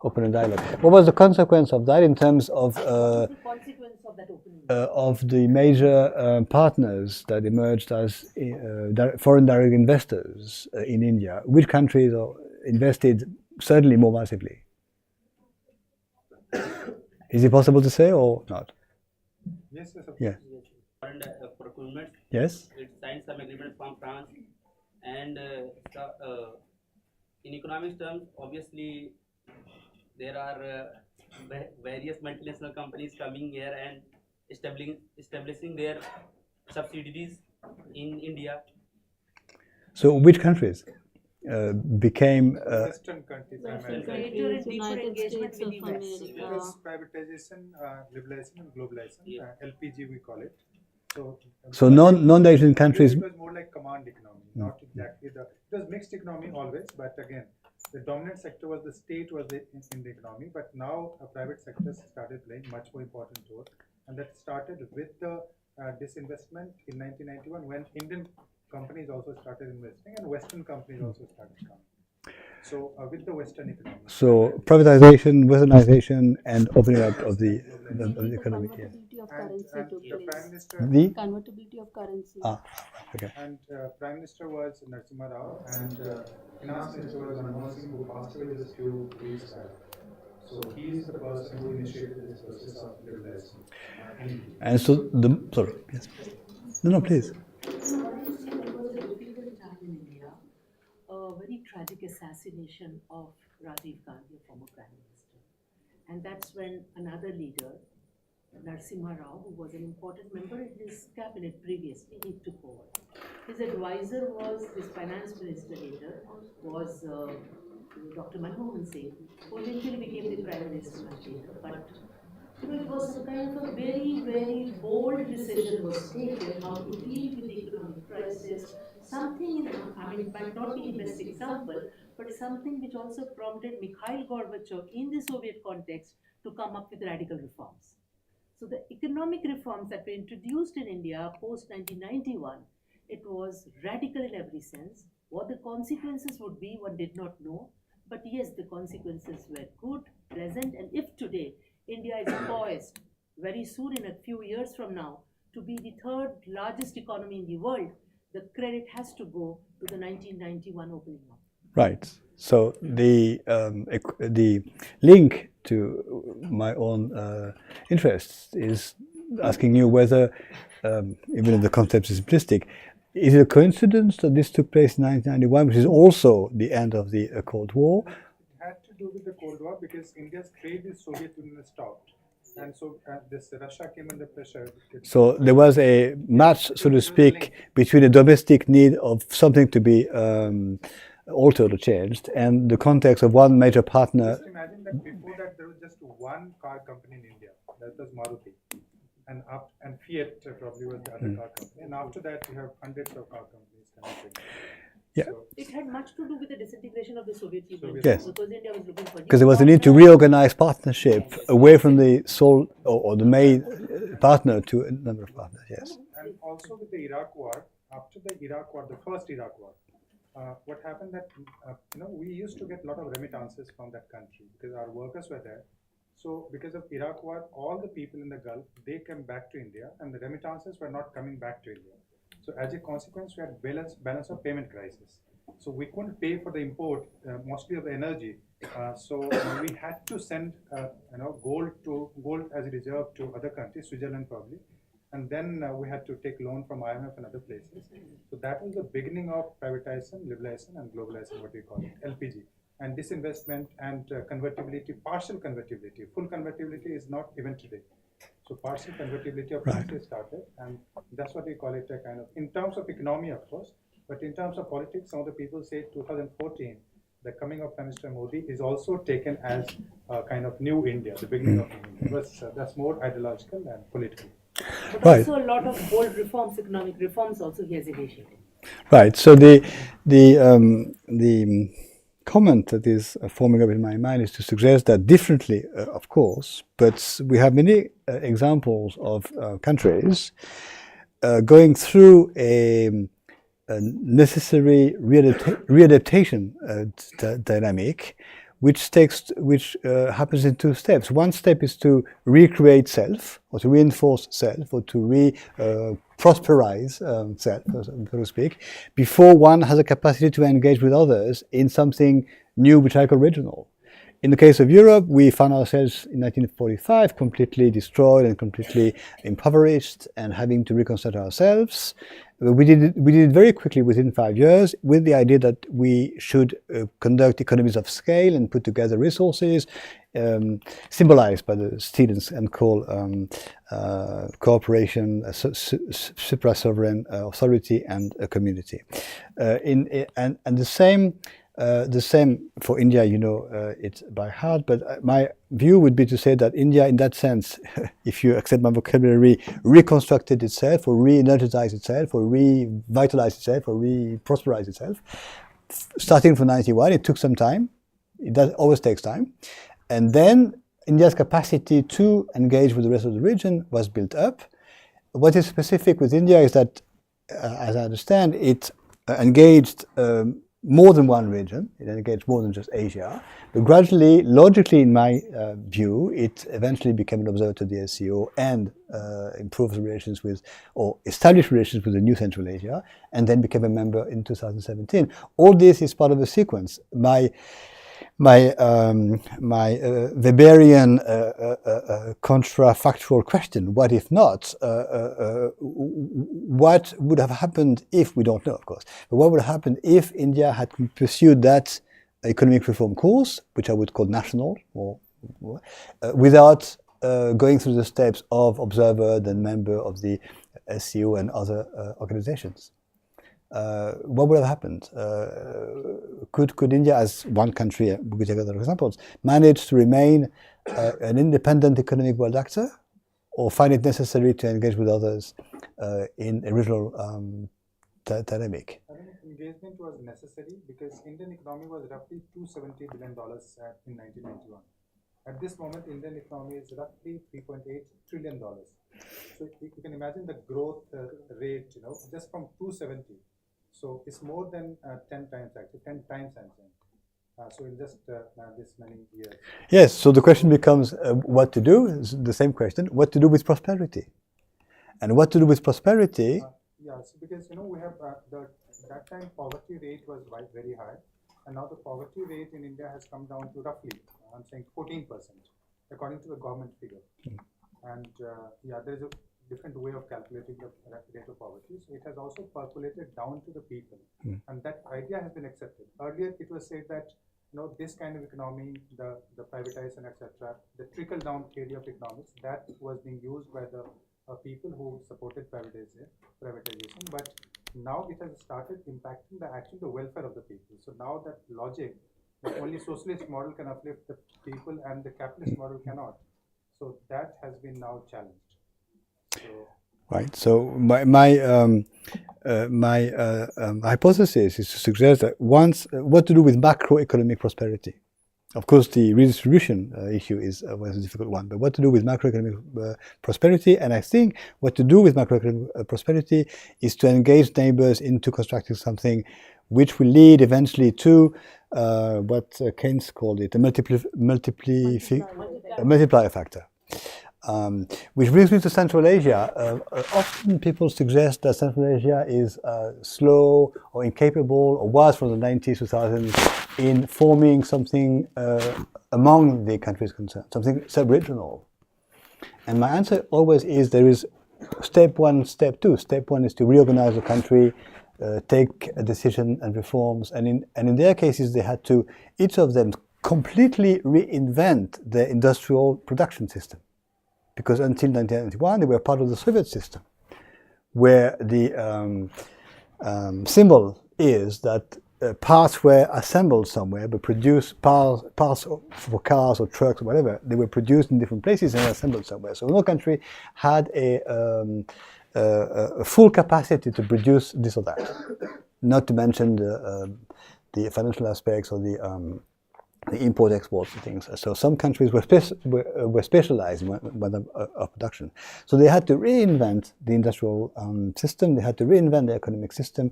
open a dialogue. What was the consequence of that in terms of The consequence of that opening. of the major partners that emerged as foreign direct investors in India? Which countries invested certainly more massively? Is it possible to say or not? Yes, yes, of Yeah. foreign procurement. Yes. It signed some agreement from France, and in economic terms, obviously there are various multinational companies coming here and establishing their subsidiaries in India. So which countries? became Western countries Western primarily. Greater and countries, deeper United engagement States with of the West. It America. was privatization, liberalization, and globalization. LPG we call it. so but non-Asian countries. it was more like command economy, not exactly the. It was mixed economy always, but again, the dominant sector was the state was in the economy. But now private sectors started playing much more important role, and that started with the disinvestment in 1991 when Indian companies also started investing and Western companies also started coming. So with the Western economy. So privatization, westernization, and opening up of the economy. Yeah. Convertibility of And currency took the place. Prime Minister Convertibility of currency. Okay. and Prime Minister was Narasimha Rao, and Finance Minister was Manmohan Singh, who passed away just few weeks back. So he is the person who initiated this process of liberalization. And so sorry. Yes. No, please. There was a difficult time in India, a very tragic assassination of Rajiv Gandhi, a former Prime Minister. And that's when another leader, Narasimha Rao, who was an important member in his cabinet previously, he took over. His advisor was his finance minister later, was Dr. Manmohan Singh, who eventually became the Prime Minister much later. But it was a kind of a very, very bold decision was taken how to deal with the economic crisis. Something in, I mean, it might not be the best example, but something which also prompted Mikhail Gorbachev in the Soviet context to come up with radical reforms. So the economic reforms that were introduced in India post 1991, it was radical in every sense. What the consequences would be, one did not know. But yes, the consequences were good, pleasant, and if today India is poised very soon, in a few years from now, to be the third largest economy in the world, the credit has to go to the 1991 opening up. Right. So the link to my own interests is asking you whether, even if the concept is simplistic, is it a coincidence that this took place in 1991, which is also the end of the Cold War? It had to do with the Cold War because India's trade with Soviet Union stopped. And so this Russia came under pressure. So there was a match, so to speak, between a domestic need of something to be altered or changed and the context of one major partner. Just imagine that before that there was just one car company in India, that was Maruti. And Fiat probably was the other car company. And after that you have hundreds of car companies connected. Yeah. So It had much to do with the disintegration of the Soviet Union. Yes. Because India was looking for Because there was a need to reorganize partnership away from the sole or the main partner to a number of partners. Yes. And also with the Iraq War, after the Iraq War, the first Iraq War, what happened that we used to get a lot of remittances from that country because our workers were there. So because of Iraq War, all the people in the Gulf, they came back to India and the remittances were not coming back to India. So as a consequence, we had balance of payment crisis. So we couldn't pay for the import, mostly of the energy. So we had to send gold as a reserve to other countries, Switzerland probably. And then we had to take loan from IMF and other places. So that was the beginning of privatization, liberalization, and globalization, what we call it, LPG. And disinvestment and convertibility, partial convertibility. Full convertibility is not even today. So partial convertibility of currency started, and that's what we call it a kind of, in terms of economy, of course, but in terms of politics, some of the people say 2014, the coming of Prime Minister Modi is also taken as a kind of new India, the beginning of new India. But that's more ideological than political. But also a lot of bold reforms, economic reforms also he has initiated. Right. So the comment that is forming up in my mind is to suggest that differently, of course, but we have many examples of countries going through a necessary readaptation dynamic, which happens in two steps. One step is to recreate self, or to reinforce self, or to prosperize self, so to speak, before one has a capacity to engage with others in something new, which I call regional. In the case of Europe, we found ourselves in 1945 completely destroyed and completely impoverished and having to reconstruct ourselves. We did it very quickly within 5 years with the idea that we should conduct economies of scale and put together resources symbolized by the students and called cooperation, supra-sovereign authority, and a community. And the same for India, you know it by heart, but my view would be to say that India, in that sense, if you accept my vocabulary, reconstructed itself, or re-energized itself, or revitalized itself, or re-prosperized itself. Starting from 91, it took some time. It always takes time. And then India's capacity to engage with the rest of the region was built up. What is specific with India is that, as I understand, it engaged more than one region. It engaged more than just Asia. But gradually, logically, in my view, it eventually became an observer to the SCO and improved relations with, or established relations with the new Central Asia, and then became a member in 2017. All this is part of a sequence. My Weberian contrafactual question, what if not? What would have happened if, we don't know of course, but what would have happened if India had pursued that economic reform course, which I would call national, or without going through the steps of observer, then member of the SCO and other organizations? What would have happened? Could India, as one country, we take other examples, manage to remain an independent economic world actor, or find it necessary to engage with others in a regional dynamic? I think engagement was necessary because Indian economy was roughly $270 billion in 1991. At this moment, Indian economy is roughly $3.8 trillion. So you can imagine the growth rate, you know, just from 270. So it's more than 10 times actually, 10 times I'm saying. So in just this many years. Yes, so the question becomes what to do, is the same question, what to do with prosperity? And what to do with prosperity? Yes, because you know we have, that time poverty rate was very high, and now the poverty rate in India has come down to roughly, I'm saying 14%, according to the government figure. And yeah, there is a different way of calculating the rate of poverty. So it has also percolated down to the people, and that idea has been accepted. Earlier, it was said that you know this kind of economy, the privatization, etc., the trickle down theory of economics, that was being used by the people who supported privatization. But now it has started impacting the welfare of the people. So now that logic, that only socialist model can uplift the people and the capitalist model cannot. So that has been now challenged. Right. So my hypothesis is to suggest that what to do with macroeconomic prosperity. Of course, the redistribution issue is always a difficult one, but what to do with macroeconomic prosperity? And I think what to do with macroeconomic prosperity is to engage neighbors into constructing something which will lead eventually to what Keynes called it, a multiplier factor. Which brings me to Central Asia. Often people suggest that Central Asia is slow or incapable, or was from the 90s, 2000s, in forming something among the countries concerned, something sub-regional. And my answer always is there is step one, step two. Step one is to reorganize the country, take a decision and reforms. And in their cases, they had to, each of them, completely reinvent their industrial production system. Because until 1991, they were part of the Soviet system, where the symbol is that parts were assembled somewhere, but produced parts for cars or trucks or whatever. They were produced in different places and assembled somewhere. So no country had a full capacity to produce this or that. Not to mention the financial aspects or the import-exports and things. So some countries were specialized in one of production. So they had to reinvent the industrial system, they had to reinvent the economic system,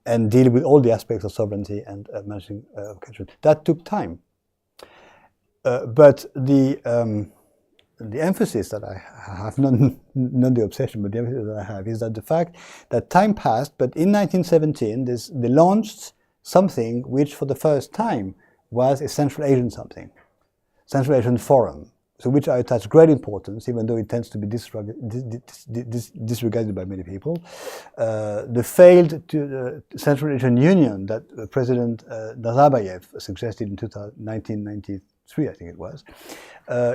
and deal with all the aspects of sovereignty and managing countries. That took time. But the emphasis that I have, not the obsession, but the emphasis that I have, is that the fact that time passed, but in 1917, they launched something which for the first time was a Central Asian something, Central Asian Forum, to which I attach great importance, even though it tends to be disregarded by many people. The failed Central Asian Union that President Nazarbayev suggested in 1993 2003, I think it was,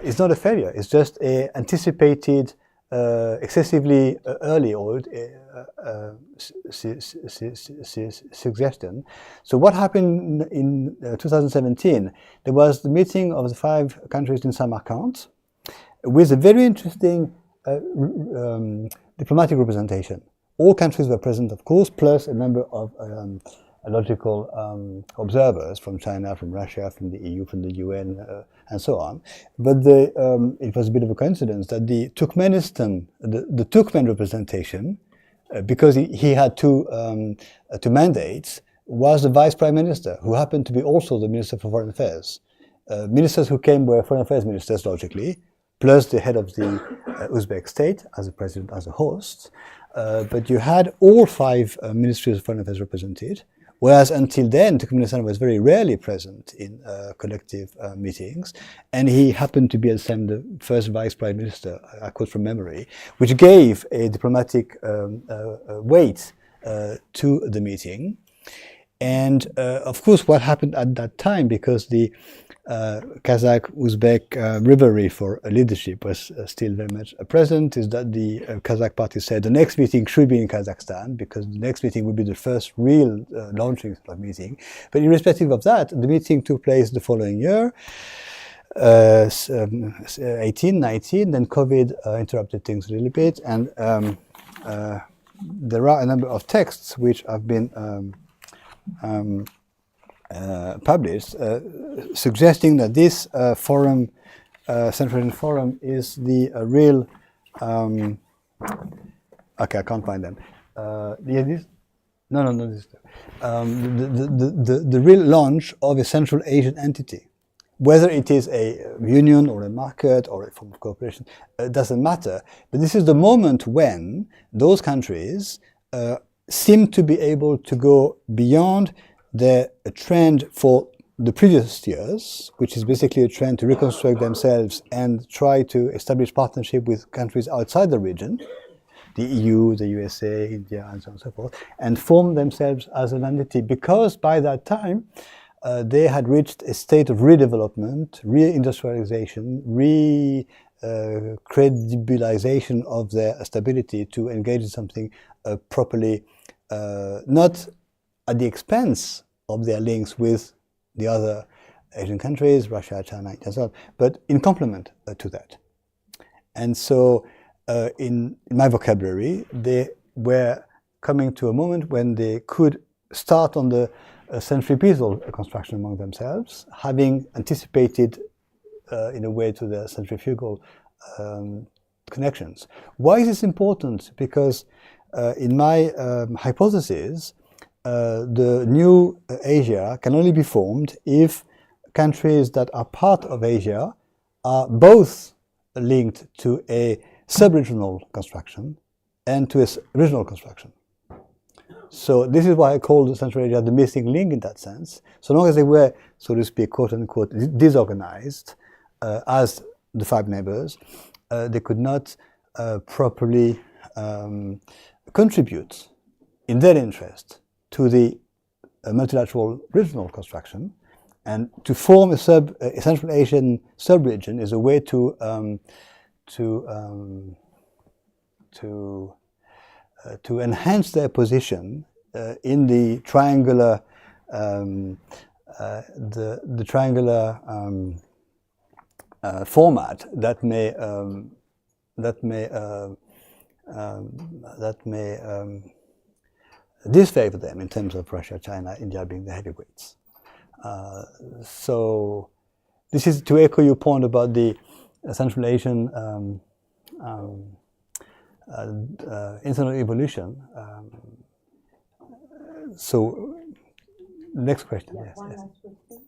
is not a failure. It's just a anticipated, excessively early or suggestion. So what happened in 2017? There was the meeting of the 5 countries in Samarkand with a very interesting diplomatic representation. All countries were present, of course, plus a number of logical observers from China, from Russia, from the EU, from the UN, and so on. But it was a bit of a coincidence that the Turkmenistan, the Turkmen representation, because he had two mandates, was the Vice Prime Minister, who happened to be also the Minister for Foreign Affairs. Ministers who came were Foreign Affairs ministers, logically, plus the head of the Uzbek state as a president, as a host. But you had all 5 ministries of foreign affairs represented, whereas until then, Turkmenistan was very rarely present in collective meetings, and he happened to be at the time the first vice prime minister, I quote from memory, which gave a diplomatic weight to the meeting. And of course, what happened at that time, because the Kazakh-Uzbek rivalry for leadership was still very much present, is that the Kazakh party said the next meeting should be in Kazakhstan, because the next meeting would be the first real launching meeting. But irrespective of that, the meeting took place the following year, 18, 19, then COVID interrupted things a little bit, and there are a number of texts which have been published, suggesting that this forum, Central Asian Forum, is the real. Okay, I can't find them. Yeah, this. No. This. The real launch of a Central Asian entity, whether it is a union or a market or a form of cooperation, doesn't matter. But this is the moment when those countries seem to be able to go beyond the trend for the previous years, which is basically a trend to reconstruct themselves and try to establish partnership with countries outside the region, the EU, the USA, India, and so on and so forth, and form themselves as an entity, because by that time they had reached a state of redevelopment, re-industrialization, credibilization of their stability to engage in something properly, not at the expense of their links with the other Asian countries, Russia, China, and so on, but in complement to that. And so in my vocabulary, they were coming to a moment when they could start on the centripetal construction among themselves, having anticipated in a way to the centrifugal connections. Why is this important? Because in my hypothesis, the new Asia can only be formed if countries that are part of Asia are both linked to a sub-regional construction and to a regional construction. So this is why I call the Central Asia the missing link in that sense. So long as they were, so to speak, quote-unquote, disorganized as the 5 neighbors, they could not properly contribute in their interest to the multilateral regional construction. And to form a Central Asian sub-region is a way to enhance their position in the triangular format that may disfavor them in terms of Russia, China, India being the heavyweights. So this is to echo your point about the Central Asian internal evolution. So next question. Yeah, Yes, one yes. last question.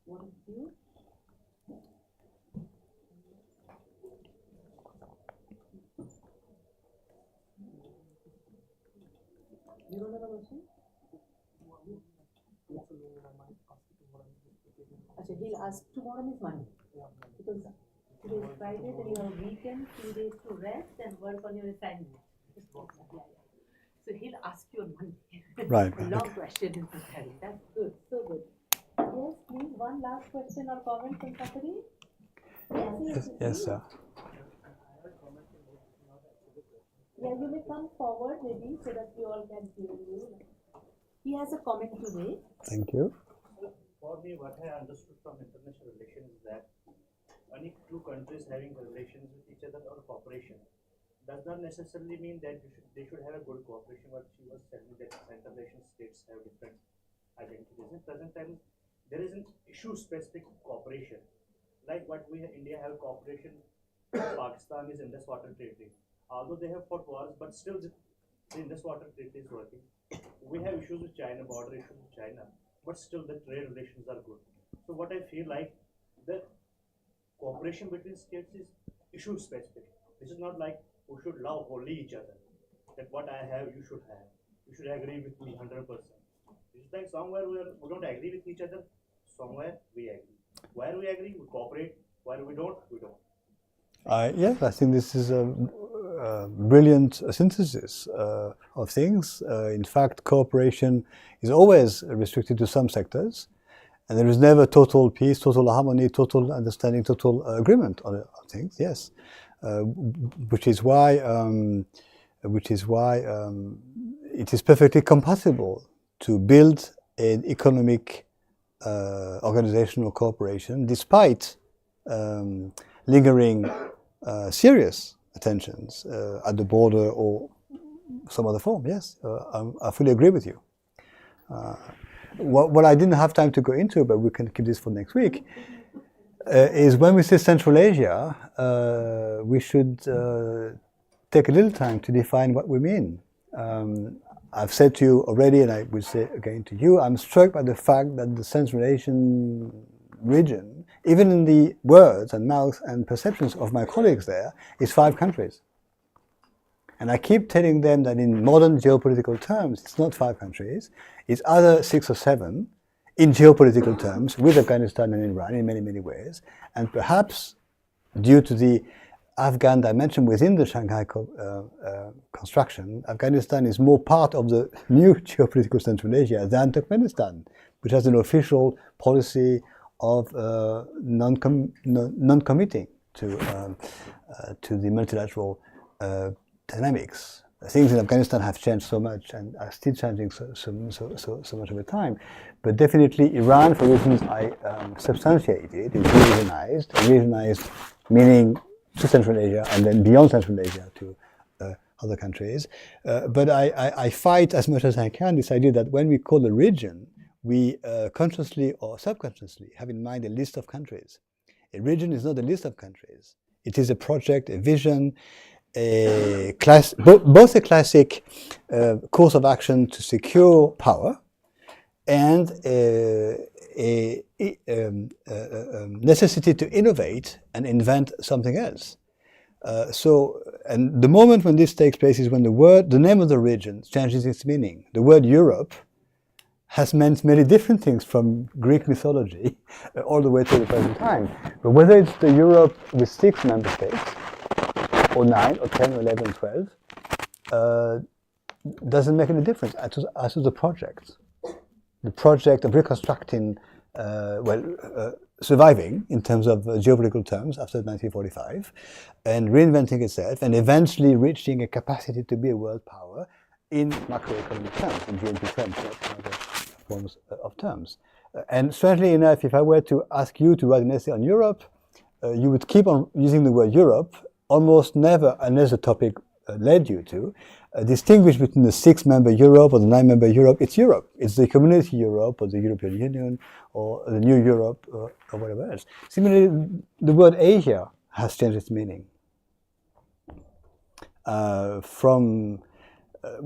What is you? You don't have a question? Achha, he'll ask tomorrow is Monday. Because today is Friday, then you have a weekend, 2 days to rest and work on your assignment. So he'll ask you on Monday. Right. A long question is preparing. That's good, so good. Yes, please. question or comment from somebody? Yes, sir. Yeah, you may come forward maybe so that we all can hear you. He has a comment to make. Thank you. For me, what I understood from international relations is that only two countries having relations with each other or cooperation does not necessarily mean that they should have a good cooperation. What she was telling me that Central Asian states have different identities. In present times, there is an issue-specific cooperation, like what we in India have cooperation. Pakistan is Indus Water Treaty. Although they have fought wars, but still the Indus Water Treaty is working. We have issues with China, border issues with China, but still the trade relations are good. So what I feel like, the cooperation between states is issue specific. This is not like we should love wholly each other. That what I have, you should have. You should agree with me 100%. It's like somewhere we don't agree with each other, somewhere we agree. Where we agree, we cooperate. Where we don't, we don't. Yes, I think this is a brilliant synthesis of things. In fact, cooperation is always restricted to some sectors, and there is never total peace, total harmony, total understanding, total agreement on things. Yes, which is why it is perfectly compatible to build an economic organizational cooperation despite lingering serious tensions at the border or some other form. Yes, I fully agree with you. What I didn't have time to go into, but we can keep this for next week, is when we say Central Asia, we should take a little time to define what we mean. I've said to you already, and I will say again to you, I'm struck by the fact that the Central Asian region, even in the words and mouths and perceptions of my colleagues there, is 5 countries. And I keep telling them that in modern geopolitical terms, it's not 5 countries, it's either 6 or 7 in geopolitical terms, with Afghanistan and Iran in many, many ways. And perhaps due to the Afghan dimension within the Shanghai construction, Afghanistan is more part of the new geopolitical Central Asia than Turkmenistan, which has an official policy of non-committing to the multilateral dynamics. Things in Afghanistan have changed so much and are still changing so much of the time. But definitely Iran, for reasons I substantiated, is regionalized. Regionalized meaning to Central Asia and then beyond Central Asia to other countries. But I fight as much as I can this idea that when we call a region, we consciously or subconsciously have in mind a list of countries. A region is not a list of countries. It is a project, a vision, both a classic course of action to secure power and a necessity to innovate and invent something else. And the moment when this takes place is when the name of the region changes its meaning. The word Europe has meant many different things from Greek mythology all the way to the present time. But whether it's the Europe with 6 member states, or 9, or 10, or 11, 12, doesn't make any difference as to the project. The project of reconstructing, surviving in terms of geopolitical terms after 1945, and reinventing itself, and eventually reaching a capacity to be a world power in macroeconomic terms, in GNP terms, not other forms of terms. And strangely enough, if I were to ask you to write an essay on Europe, you would keep on using the word Europe, almost never, unless the topic led you to, distinguish between the 6-member Europe or the 9-member Europe. It's Europe. It's the community Europe or the European Union or the new Europe or whatever else. Similarly, the word Asia has changed its meaning.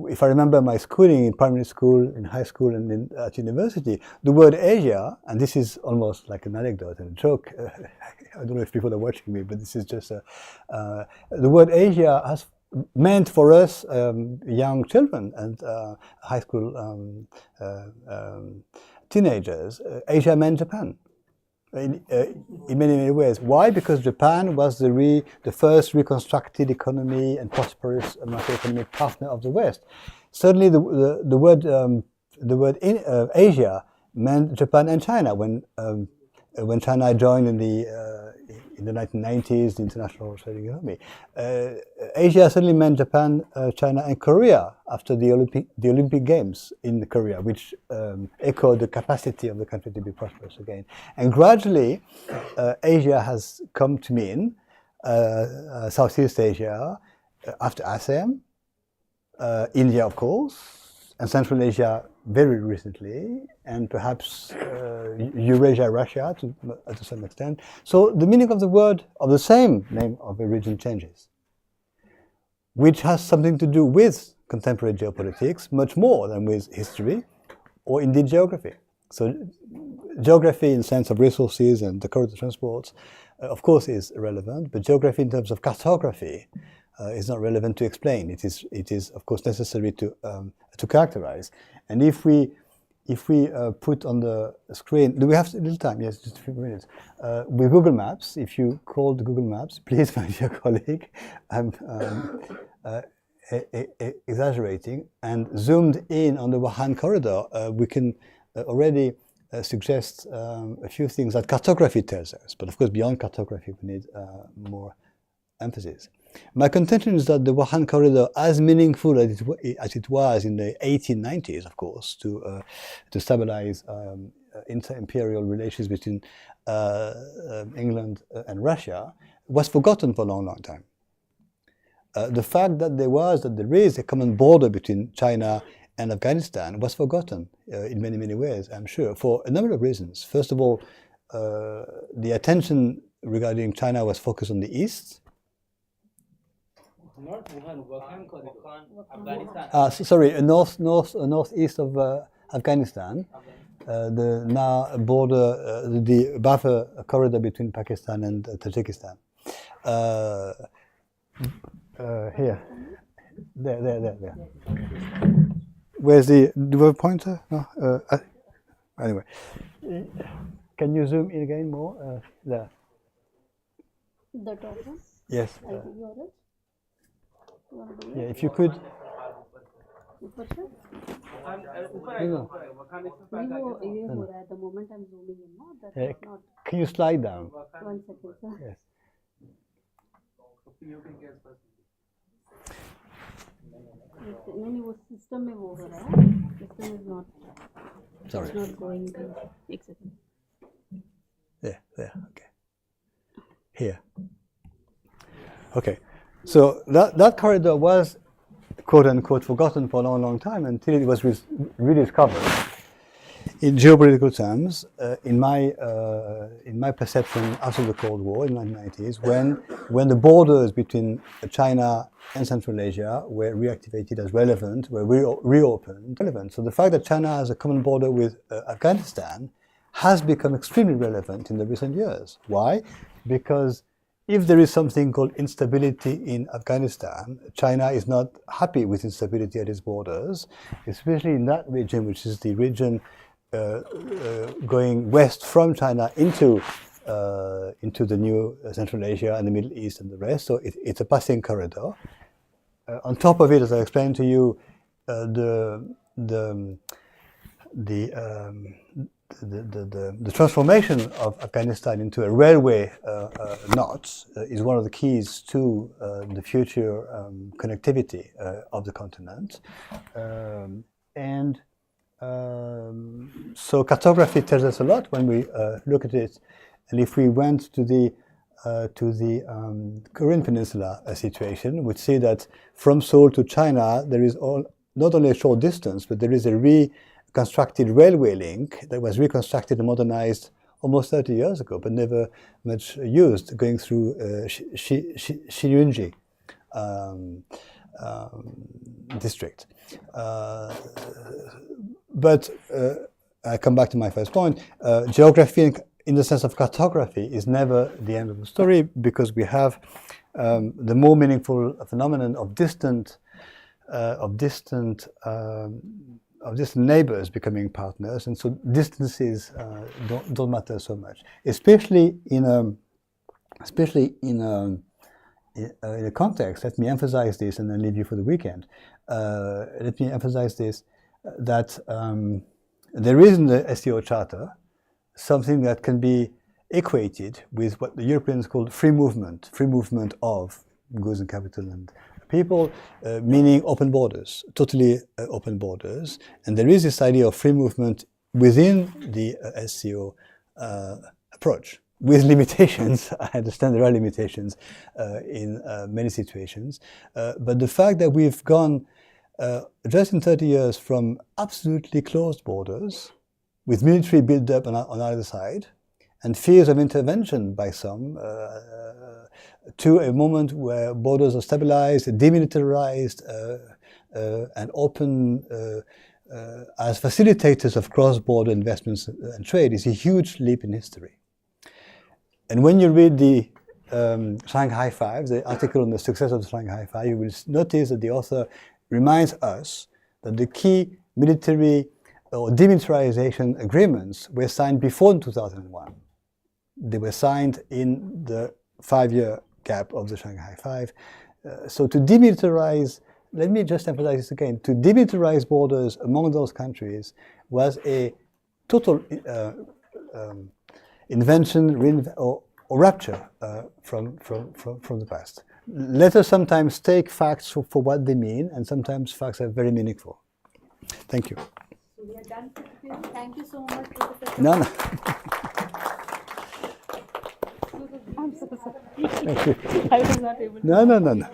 If I remember my schooling in primary school, in high school, and at university, the word Asia, and this is almost like an anecdote and a joke, I don't know if people are watching me, but this is just the word Asia has meant for us young children and high school teenagers, Asia meant Japan. In many, many ways. Why? Because Japan was the first reconstructed economy and prosperous macroeconomic partner of the West. Certainly, the word Asia meant Japan and China when when China joined in the 1990s, the international trading economy, Asia suddenly meant Japan, China, and Korea after the Olympic Games in Korea, which echoed the capacity of the country to be prosperous again. And gradually, Asia has come to mean Southeast Asia after ASEAN, India, of course, and Central Asia very recently, and perhaps Eurasia, Russia to some extent. So the meaning of the word, of the same name of a region changes, which has something to do with contemporary geopolitics, much more than with history, or indeed geography. So geography in the sense of resources and the corridor transports, of course, is relevant, but geography in terms of cartography is not relevant to explain. It is of course necessary to characterize. And if we put on the screen, do we have a little time? Yes, just a few minutes. With Google Maps, if you called Google Maps, please, my dear colleague, I'm exaggerating, and zoomed in on the Wuhan corridor, we can already suggest a few things that cartography tells us. But of course, beyond cartography, we need more emphasis. My contention is that the Wuhan corridor, as meaningful as it was in the 1890s, of course, to stabilize inter-imperial relations between England and Russia, was forgotten for a long, long time. The fact that there is a common border between China and Afghanistan was forgotten in many, many ways, I'm sure, for a number of reasons. First of all, the attention regarding China was focused on the east. Not Wuhan, Afghanistan. Sorry, northeast of Afghanistan, the now border, the buffer corridor between Pakistan and Tajikistan. Here, there. Where's the? Do you have a pointer? No. Anyway, can you zoom in again more? There. The top one? Yes. I'll give you orange. You want to do Yeah, it? if you could. ऊपर से? No. नहीं वो ये हो रहा है. The moment I'm zooming in, no, that Yeah, is not. can you slide down? 1 second, sir. Yes. नहीं वो system में वो हो रहा है. System is not. Sorry. It's not going. एक second. There. Okay. Here. Okay. So that corridor was, quote unquote, forgotten for a long, long time until it was rediscovered. In geopolitical terms, in my perception after the Cold War in the 1990s, when the borders between China and Central Asia were reactivated as relevant, were reopened, relevant. So the fact that China has a common border with Afghanistan has become extremely relevant in the recent years. Why? Because if there is something called instability in Afghanistan, China is not happy with instability at its borders, especially in that region, which is the region going west from China into the new Central Asia and the Middle East and the rest. So it's a passing corridor. On top of it, as I explained to you, the transformation of Afghanistan into a railway knot is one of the keys to the future connectivity of the continent. So cartography tells us a lot when we look at it. And if we went to the Korean Peninsula situation, we'd see that from Seoul to China, there is not only a short distance, but there is a reconstructed railway link that was reconstructed and modernized almost 30 years ago, but never much used, going through Shiryunji district. But I come back to my first point. Geography, in the sense of cartography, is never the end of the story, because we have the more meaningful phenomenon of distant neighbors becoming partners, and so distances don't matter so much, especially in a context. Let me emphasize this, and then leave you for the weekend. Let me emphasize this, that there is in the SCO Charter something that can be equated with what the Europeans called free movement of goods and capital and people, meaning open borders, totally open borders. And there is this idea of free movement within the SCO approach, with limitations. I understand there are limitations in many situations, but the fact that we've gone just in 30 years from absolutely closed borders, with military build-up on either side, and fears of intervention by some, to a moment where borders are stabilized, demilitarized, and open as facilitators of cross-border investments and trade is a huge leap in history. And when you read the Shanghai Five, the article on the success of the Shanghai Five, you will notice that the author reminds us that the key military or demilitarization agreements were signed before 2001. They were signed in the 5-year gap of the Shanghai Five. So to demilitarize, let me just emphasize this again, to demilitarize borders among those countries was a total invention or rupture from the past. Let us sometimes take facts for what they mean, and sometimes facts are very meaningful. Thank you. So we are done for today. Thank you so much, Professor. No, no. I'm so sorry. Thank you. I was not able to. No, no, no, no.